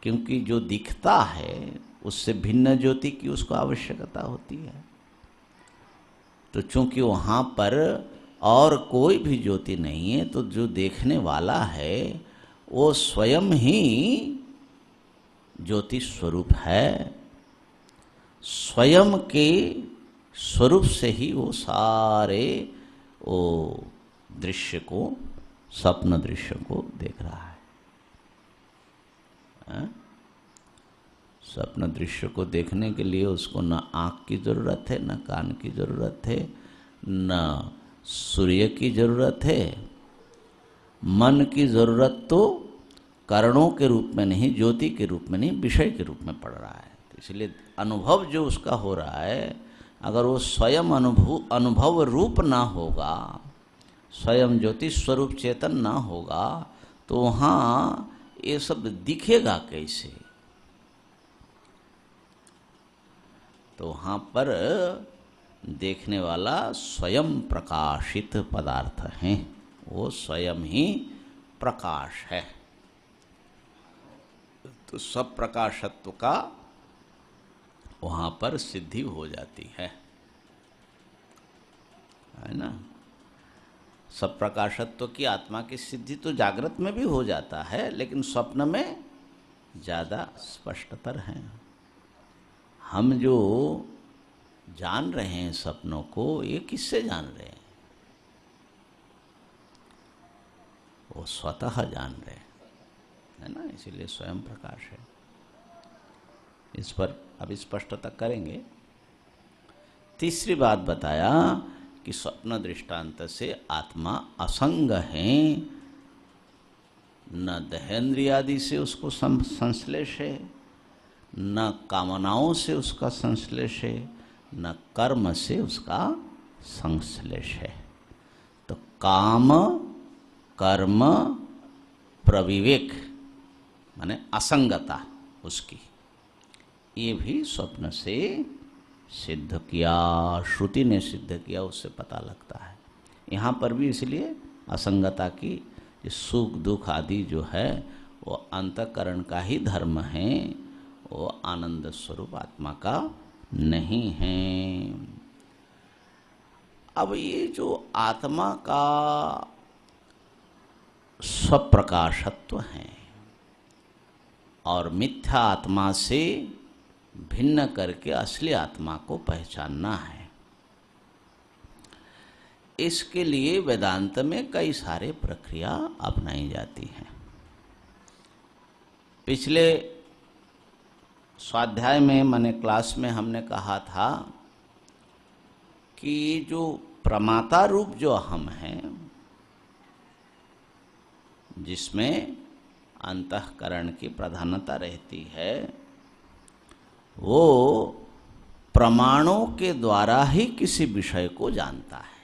क्योंकि जो दिखता है उससे भिन्न ज्योति की उसको आवश्यकता होती है। तो चूंकि वहाँ पर और कोई भी ज्योति नहीं है, तो जो देखने वाला है वो स्वयं ही ज्योति स्वरूप है। स्वयं के स्वरूप से ही वो सारे वो दृश्य को, स्वप्न दृश्य को देख रहा है। स्वप्न दृश्य को देखने के लिए उसको न आँख की जरूरत है, न कान की जरूरत है, न सूर्य की जरूरत है। मन की जरूरत तो कर्णों के रूप में नहीं, ज्योति के रूप में नहीं, विषय के रूप में पड़ रहा है। तो इसलिए अनुभव जो उसका हो रहा है, अगर वो स्वयं अनुभव रूप ना होगा, स्वयं ज्योति स्वरूप चेतन ना होगा, तो वहाँ ये सब दिखेगा कैसे? तो वहाँ पर देखने वाला स्वयं प्रकाशित पदार्थ हैं, वो स्वयं ही प्रकाश है। तो सब प्रकाशत्व का वहाँ पर सिद्धि हो जाती है ना। सब प्रकाशत्व की आत्मा की सिद्धि तो जागृत में भी हो जाता है, लेकिन स्वप्न में ज़्यादा स्पष्टतर है। हम जो जान रहे हैं सपनों को, ये किससे जान रहे हैं? वो स्वतः जान रहे हैं, है ना। इसीलिए स्वयं प्रकाश है। इस पर अभी स्पष्टता करेंगे। तीसरी बात बताया कि स्वप्न दृष्टांत से आत्मा असंग है, न देहेंद्रियादि से उसको संश्लेष है, न कामनाओं से उसका संश्लेष है, न कर्म से उसका संश्लेष है। तो काम कर्म प्रविवेक माने असंगता उसकी, ये भी स्वप्न से सिद्ध किया, श्रुति ने सिद्ध किया, उससे पता लगता है। यहाँ पर भी इसलिए असंगता की, सुख दुख आदि जो है वो अंतःकरण का ही धर्म है, वो आनंद स्वरूप आत्मा का नहीं है। अब ये जो आत्मा का स्वप्रकाशत्व है और मिथ्या आत्मा से भिन्न करके असली आत्मा को पहचानना है, इसके लिए वेदांत में कई सारे प्रक्रिया अपनाई जाती हैं। पिछले स्वाध्याय में, माने क्लास में, हमने कहा था कि जो प्रमाता रूप जो हम हैं, जिसमें अंतःकरण की प्रधानता रहती है, वो प्रमाणों के द्वारा ही किसी विषय को जानता है।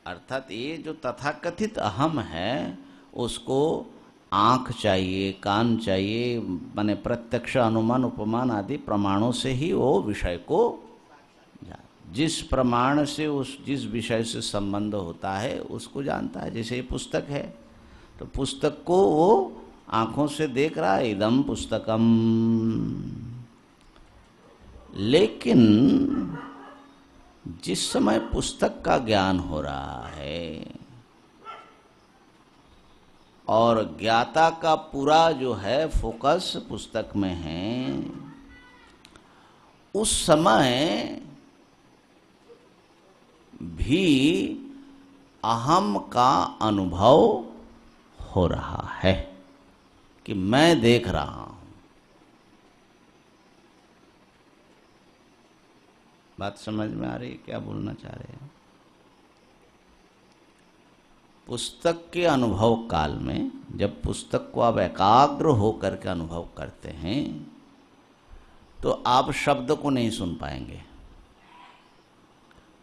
अर्थात ये जो तथाकथित अहम है, उसको आँख चाहिए, कान चाहिए, माने प्रत्यक्ष अनुमान उपमान आदि प्रमाणों से ही वो विषय को, जिस प्रमाण से जिस विषय से संबंध होता है उसको जानता है। जैसे ये पुस्तक है, तो पुस्तक को वो आँखों से देख रहा है, इदम पुस्तकम, लेकिन जिस समय पुस्तक का ज्ञान हो रहा है और ज्ञाता का पूरा जो है फोकस पुस्तक में है, उस समय भी अहम का अनुभव हो रहा है कि मैं देख रहा हूं। बात समझ में आ रही है? क्या बोलना चाह रहे हैं? पुस्तक के अनुभव काल में जब पुस्तक को आप एकाग्र होकर के अनुभव करते हैं तो आप शब्द को नहीं सुन पाएंगे,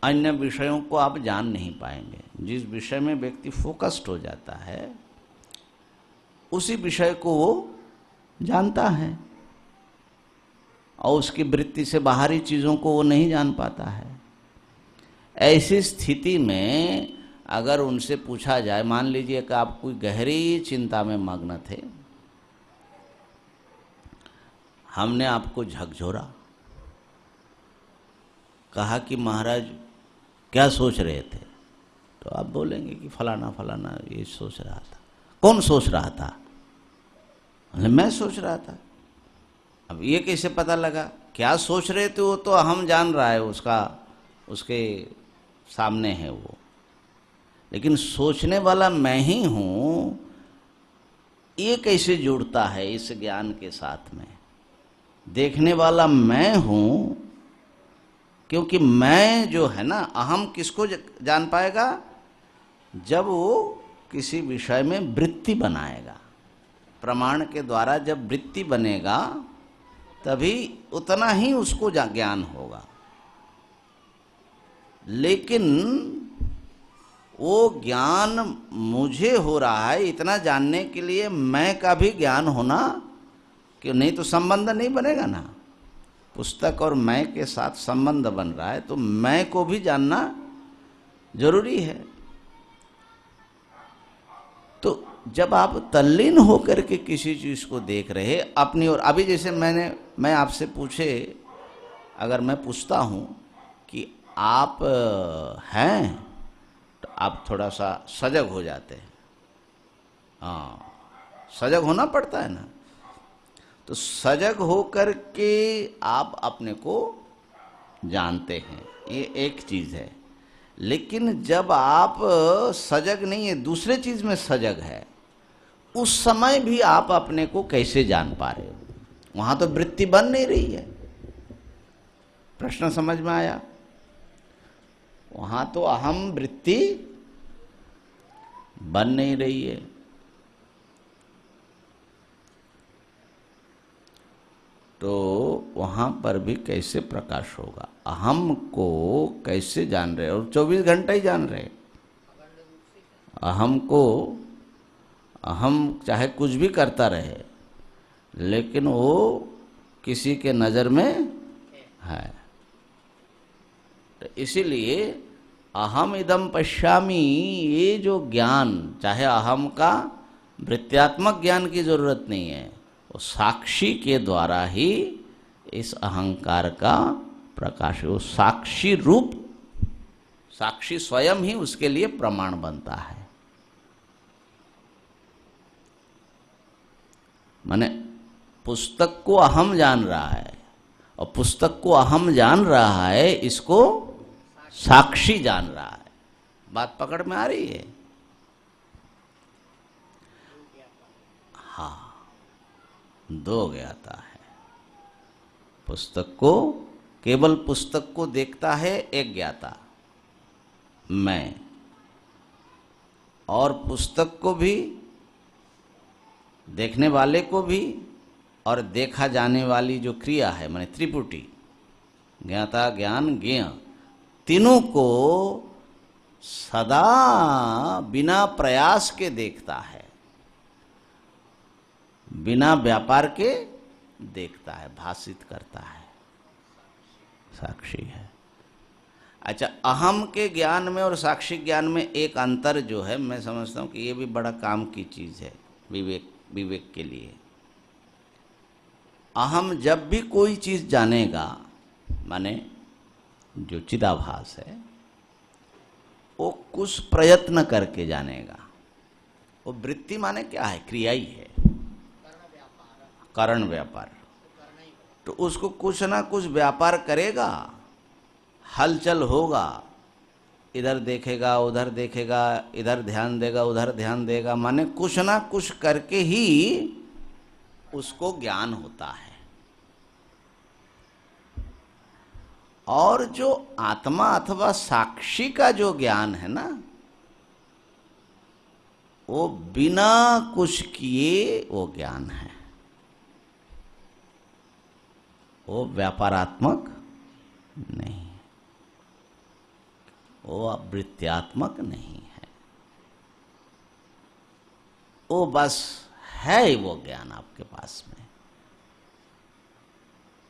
अन्य विषयों को आप जान नहीं पाएंगे। जिस विषय में व्यक्ति फोकस्ड हो जाता है उसी विषय को वो जानता है और उसकी वृत्ति से बाहरी चीज़ों को वो नहीं जान पाता है। ऐसी स्थिति में अगर उनसे पूछा जाए, मान लीजिए कि आप कोई गहरी चिंता में मग्न थे, हमने आपको झकझोरा, कहा कि महाराज क्या सोच रहे थे, तो आप बोलेंगे कि फलाना फलाना ये सोच रहा था। कौन सोच रहा था? मैं सोच रहा था। अब ये कैसे पता लगा? क्या सोच रहे थे वो तो हम जान रहा है, उसके सामने है वो, लेकिन सोचने वाला मैं ही हूं, ये कैसे जुड़ता है इस ज्ञान के साथ में? देखने वाला मैं हूं, क्योंकि मैं जो है ना, अहम किसको जान पाएगा? जब वो किसी विषय में वृत्ति बनाएगा। प्रमाण के द्वारा जब वृत्ति बनेगा तभी उतना ही उसको ज्ञान होगा। लेकिन वो ज्ञान मुझे हो रहा है, इतना जानने के लिए मैं का भी ज्ञान होना, क्यों? नहीं तो संबंध नहीं बनेगा ना। पुस्तक और मैं के साथ संबंध बन रहा है तो मैं को भी जानना जरूरी है। तो जब आप तल्लीन होकर के किसी चीज को देख रहे अपनी ओर, अभी जैसे मैं आपसे पूछे, अगर मैं पूछता हूं कि आप हैं, तो आप थोड़ा सा सजग हो जाते हैं। हाँ, सजग होना पड़ता है ना। तो सजग होकर के आप अपने को जानते हैं, ये एक चीज है। लेकिन जब आप सजग नहीं है, दूसरे चीज में सजग है, उस समय भी आप अपने को कैसे जान पा रहे हो? वहां तो वृत्ति बन नहीं रही है। प्रश्न समझ में आया? वहां तो अहम वृत्ति बन नहीं रही है। तो वहां पर भी कैसे प्रकाश होगा? अहम को कैसे जान रहे? और 24 घंटे ही जान रहे अहम को। अहम चाहे कुछ भी करता रहे, लेकिन वो किसी के नजर में है। तो इसीलिए अहम इदम पश्यामि, ये जो ज्ञान, चाहे अहम का वृत्त्यात्मक ज्ञान की जरूरत नहीं है, वो साक्षी के द्वारा ही इस अहंकार का प्रकाश, वो साक्षी रूप, साक्षी स्वयं ही उसके लिए प्रमाण बनता है। माने पुस्तक को अहम जान रहा है और पुस्तक को अहम जान रहा है, इसको साक्षी जान रहा है। बात पकड़ में आ रही है? हाँ, दो ज्ञाता है। पुस्तक को, केवल पुस्तक को देखता है एक ज्ञाता, मैं, और पुस्तक को भी, देखने वाले को भी, और देखा जाने वाली जो क्रिया है, माने त्रिपुटी, ज्ञाता ज्ञान ज्ञेय, तीनों को सदा बिना प्रयास के देखता है, बिना व्यापार के देखता है, भाषित करता है, साक्षी है। अच्छा, अहम के ज्ञान में और साक्षी ज्ञान में एक अंतर जो है, मैं समझता हूँ कि ये भी बड़ा काम की चीज है विवेक के लिए। अहम जब भी कोई चीज जानेगा, माने जो चिदाभास है, वो कुछ प्रयत्न करके जानेगा। वो वृत्ति माने क्या है? क्रिया ही है, कारण व्यापार। तो उसको कुछ ना कुछ व्यापार करेगा, हलचल होगा, इधर देखेगा, उधर देखेगा, इधर ध्यान देगा, उधर ध्यान देगा, माने कुछ ना कुछ करके ही उसको ज्ञान होता है। और जो आत्मा अथवा साक्षी का जो ज्ञान है ना, वो बिना कुछ किए वो ज्ञान है, वो व्यापारात्मक नहीं, वो वृत्त्यात्मक नहीं है, वो बस है ही वो ज्ञान आपके पास में।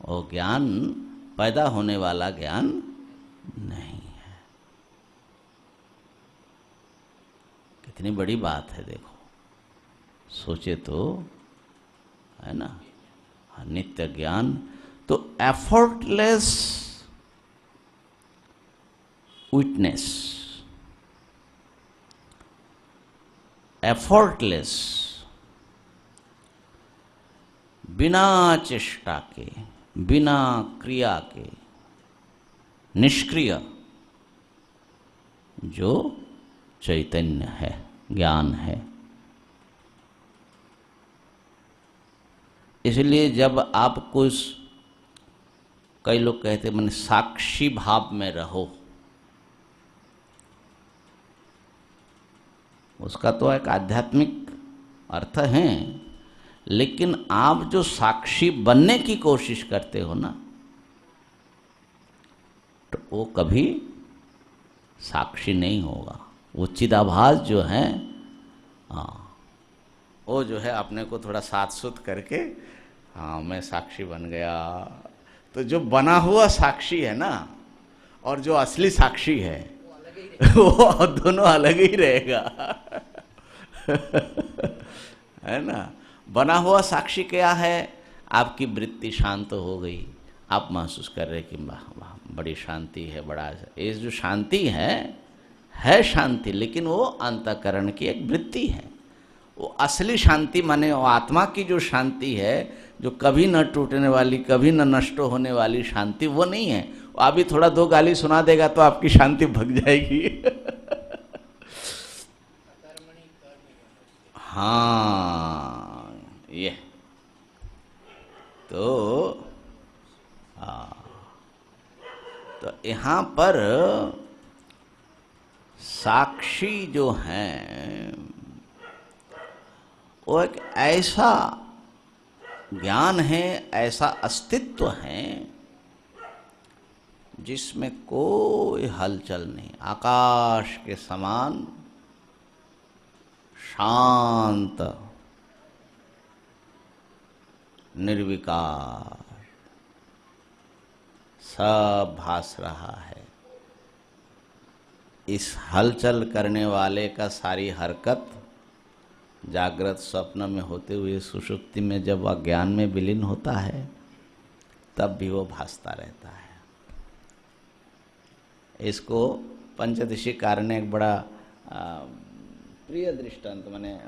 वो ज्ञान पैदा होने वाला ज्ञान नहीं है। कितनी बड़ी बात है, देखो सोचे तो, है ना। नित्य ज्ञान तो एफर्टलेस विटनेस, एफर्टलेस, बिना चेष्टा के, बिना क्रिया के, निष्क्रिय जो चैतन्य है, ज्ञान है। इसलिए जब आपको इस, कई लोग कहते मैंने साक्षी भाव में रहो, उसका तो एक आध्यात्मिक अर्थ है, लेकिन आप जो साक्षी बनने की कोशिश करते हो ना, तो वो कभी साक्षी नहीं होगा। वो चिदाभास जो है, हाँ, वो जो है अपने को थोड़ा साथ सुध करके, हाँ मैं साक्षी बन गया, तो जो बना हुआ साक्षी है ना और जो असली साक्षी है वो दोनों अलग ही रहेगा है ना। बना हुआ साक्षी क्या है? आपकी वृत्ति शांत हो गई, आप महसूस कर रहे कि वाह वाह बड़ी शांति है, बड़ा, ये जो शांति है शांति, लेकिन वो अंतःकरण की एक वृत्ति है। वो असली शांति माने वो आत्मा की जो शांति है, जो कभी न टूटने वाली, कभी न नष्ट होने वाली शांति, वो नहीं है। वो अभी थोड़ा दो गाली सुना देगा तो आपकी शांति भग जाएगी हाँ, ये तो यहाँ पर साक्षी जो है वो एक ऐसा ज्ञान है, ऐसा अस्तित्व है जिसमें कोई हलचल नहीं, आकाश के समान शांत, निर्विकार सब भास रहा है। इस हलचल करने वाले का सारी हरकत जागृत स्वप्न में होते हुए सुषुप्ति में जब वह ज्ञान में विलीन होता है तब भी वो भासता रहता है। इसको पंचदशी कार ने एक बड़ा प्रिय दृष्टांत, माने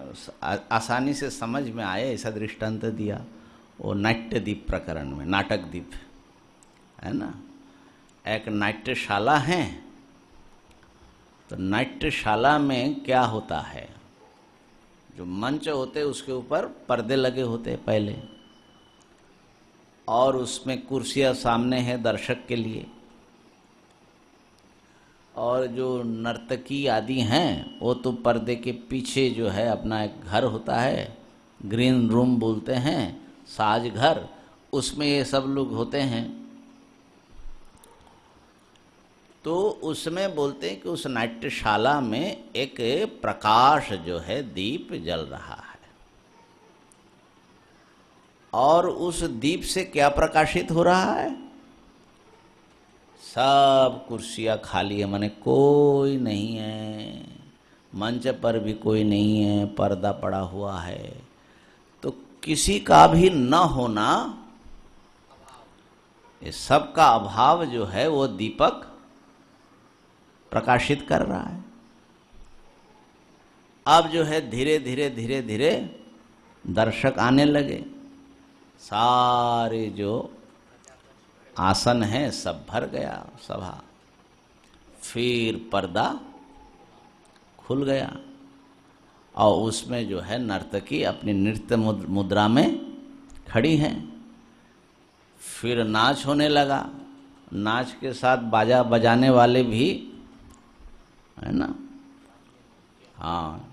आसानी से समझ में आए ऐसा दृष्टांत दिया। वो नाट्यदीप प्रकरण में, नाटक दीप है ना, एक नाट्यशाला है, तो नाट्यशाला में क्या होता है, जो मंच होते उसके ऊपर पर्दे लगे होते हैं पहले, और उसमें कुर्सियां सामने है दर्शक के लिए, और जो नर्तकी आदि हैं वो तो पर्दे के पीछे जो है अपना एक घर होता है, ग्रीन रूम बोलते हैं, साज घर, उसमें ये सब लोग होते हैं। तो उसमें बोलते हैं कि उस नाट्यशाला में एक प्रकाश जो है, दीप जल रहा है, और उस दीप से क्या प्रकाशित हो रहा है? सब कुर्सियां खाली है, माने कोई नहीं है, मंच पर भी कोई नहीं है, पर्दा पड़ा हुआ है। तो किसी का भी न होना, ये सब का अभाव जो है वो दीपक प्रकाशित कर रहा है। अब जो है धीरे धीरे धीरे धीरे दर्शक आने लगे, सारे जो आसन है सब भर गया सभा। फिर पर्दा खुल गया और उसमें जो है नर्तकी अपनी नृत्य मुद्रा में खड़ी है। फिर नाच होने लगा, नाच के साथ बाजा बजाने वाले भी है ना, हाँ,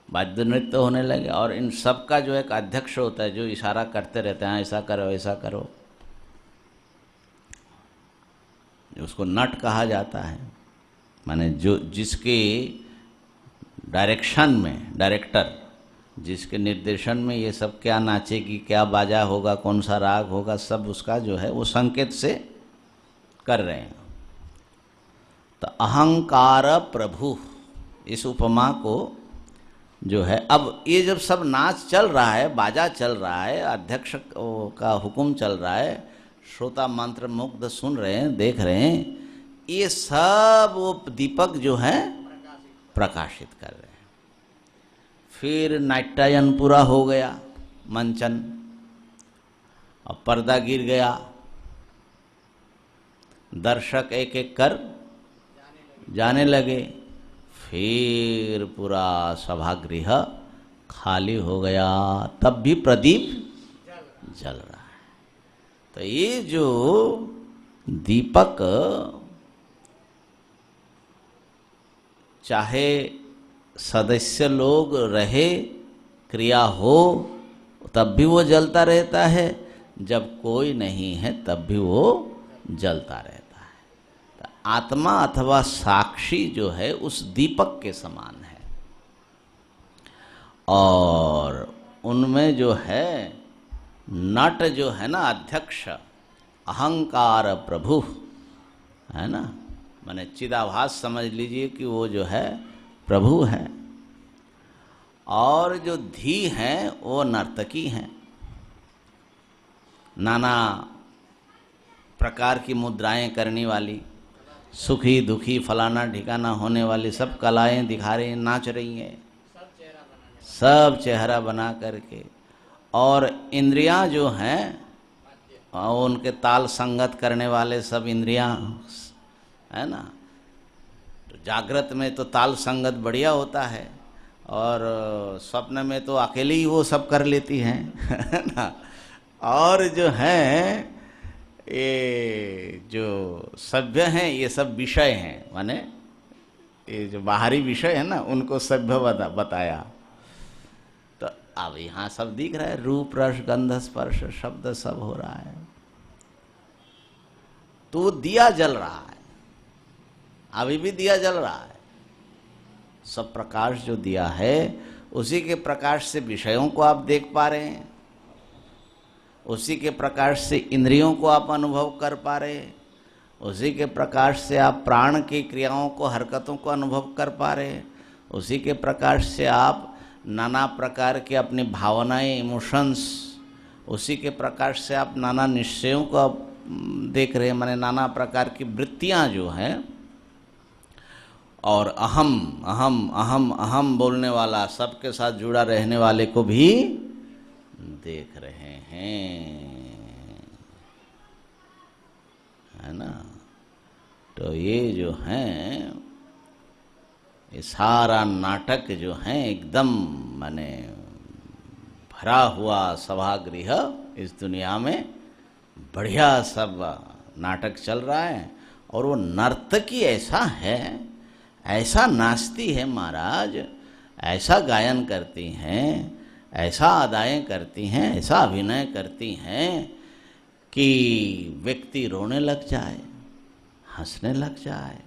वाद्य नृत्य होने लगे। और इन सब का जो एक अध्यक्ष होता है जो इशारा करते रहते हैं, ऐसा करो ऐसा करो, उसको नट कहा जाता है। माने जो जिसके डायरेक्शन में, डायरेक्टर जिसके निर्देशन में ये सब क्या नाचेगी, क्या बाजा होगा, कौन सा राग होगा, सब उसका जो है वो संकेत से कर रहे हैं। तो अहंकार प्रभु, इस उपमा को जो है, अब ये जब सब नाच चल रहा है, बाजा चल रहा है, अध्यक्ष का हुक्म चल रहा है, श्रोता मंत्र मुग्ध सुन रहे हैं, देख रहे हैं, ये सब वो दीपक जो है प्रकाशित कर रहे हैं। फिर नाट्यायन पूरा हो गया, मंचन, और पर्दा गिर गया, दर्शक एक एक कर जाने लगे। फिर पूरा सभागृह खाली हो गया, तब भी प्रदीप जल रहा है। तो ये जो दीपक चाहे सदस्य लोग रहे, क्रिया हो, तब भी वो जलता रहता है, जब कोई नहीं है तब भी वो जलता रहता है। तो आत्मा अथवा साक्षी जो है उस दीपक के समान है, और उनमें जो है नट जो है ना, अध्यक्ष, अहंकार प्रभु है ना, माने चिदाभास समझ लीजिए कि वो जो है प्रभु है, और जो धी हैं वो नर्तकी हैं। नाना प्रकार की मुद्राएं करने वाली, सुखी दुखी फलाना ठिकाना होने वाली सब कलाएं दिखा रही हैं, नाच रही हैं, सब चेहरा बना करके। और इंद्रियां जो हैं उनके ताल संगत करने वाले सब इंद्रियां है ना। तो जागृत में तो ताल संगत बढ़िया होता है, और स्वप्न में तो अकेले ही वो सब कर लेती हैं है ना। और जो है ये जो सभ्य हैं ये सब विषय हैं, माने ये जो बाहरी विषय है ना उनको सभ्य बताया। तो अब यहाँ सब दिख रहा है, रूप रस गंध स्पर्श शब्द सब हो रहा है। तो दिया जल रहा है, अभी भी दिया जल रहा है। सब प्रकाश जो दिया है उसी के प्रकाश से विषयों को आप देख पा रहे हैं, उसी के प्रकाश से इंद्रियों को आप अनुभव कर पा रहे हैं, उसी के प्रकाश से आप प्राण की क्रियाओं को, हरकतों को अनुभव कर पा रहे हैं, उसी के प्रकाश से आप नाना प्रकार के अपनी भावनाएं, इमोशंस, उसी के प्रकाश से आप नाना निश्चयों को आप देख रहे हैं, माने नाना प्रकार की वृत्तियां जो हैं, और अहम अहम अहम अहम बोलने वाला, सबके साथ जुड़ा रहने वाले को भी देख रहे हैं, है ना। तो ये जो है ये सारा नाटक जो है एकदम माने भरा हुआ सभागृह, इस दुनिया में बढ़िया सब नाटक चल रहा है। और वो नर्तकी ऐसा है, ऐसा नाचती है महाराज, ऐसा गायन करती हैं, ऐसा अदाएं करती हैं, ऐसा अभिनय करती हैं कि व्यक्ति रोने लग जाए, हंसने लग जाए,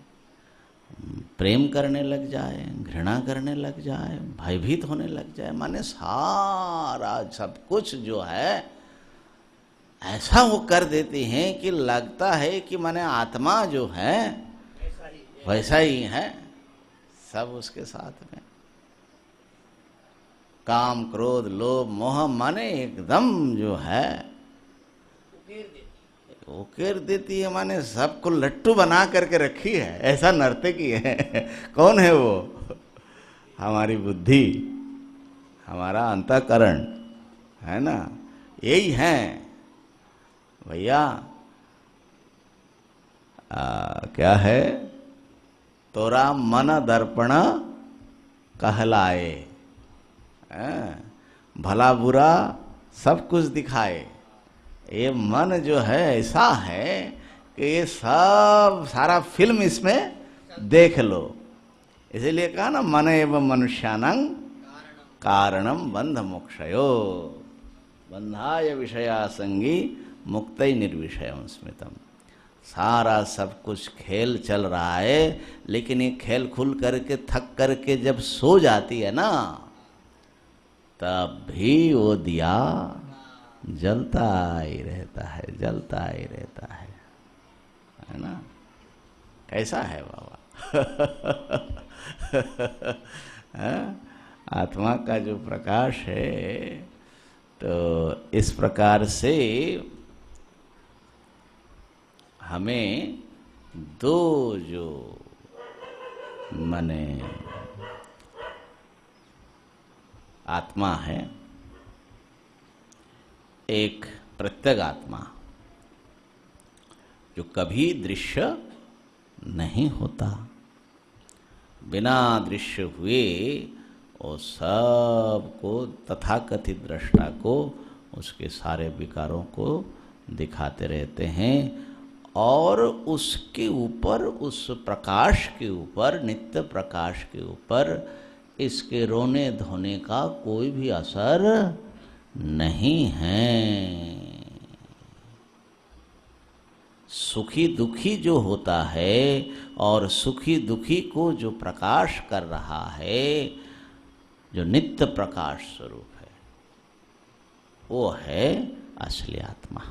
प्रेम करने लग जाए, घृणा करने लग जाए, भयभीत होने लग जाए। माने सारा सब कुछ जो है ऐसा वो कर देती हैं कि लगता है कि माने आत्मा जो है वैसा ही है, सब उसके साथ में। काम क्रोध लोभ मोह माने एकदम जो है उकेर देती है, माने सबको लट्टू बना करके रखी है, ऐसा नर्तकी है। कौन है वो? हमारी बुद्धि, हमारा अंतःकरण है ना, यही है भैया। क्या है तोरा मन दर्पण कहलाए, भला बुरा सब कुछ दिखाए। ये मन जो है ऐसा है कि ये सब सारा फिल्म इसमें देख लो। इसीलिए कहा ना, मन एवं मनुष्यानं कारणम बंध मोक्षयो, बंधाय विषयासंगी मुक्तै निर्विषयम स्मृतम। सारा सब कुछ खेल चल रहा है, लेकिन ये खेल खुल करके थक करके जब सो जाती है ना, तब भी वो दिया जलता ही रहता है, जलता ही रहता है ना। कैसा है बाबा? आत्मा का जो प्रकाश है, तो इस प्रकार से हमें दो जो माने आत्मा है, एक प्रत्यग आत्मा जो कभी दृश्य नहीं होता, बिना दृश्य हुए वो सब को तथाकथित दृष्टा को उसके सारे विकारों को दिखाते रहते हैं, और उसके ऊपर, उस प्रकाश के ऊपर, नित्य प्रकाश के ऊपर इसके रोने धोने का कोई भी असर नहीं है। सुखी दुखी जो होता है और सुखी दुखी को जो प्रकाश कर रहा है, जो नित्य प्रकाश स्वरूप है, वो है असली आत्मा।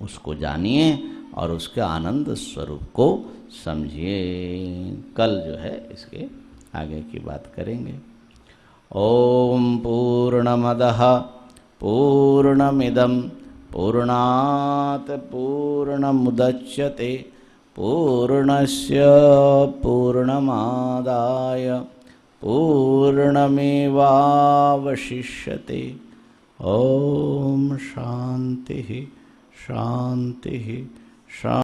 उसको जानिए और उसके आनंद स्वरूप को समझिए। कल जो है इसके आगे की बात करेंगे। ओम पूर्णमदः पूर्णमिदं पूर्णात् पूर्णमुदच्यते पूर्णस्य पूर्णमादाय पूर्णमेवावशिष्यते। ओम शांति शांति शांति।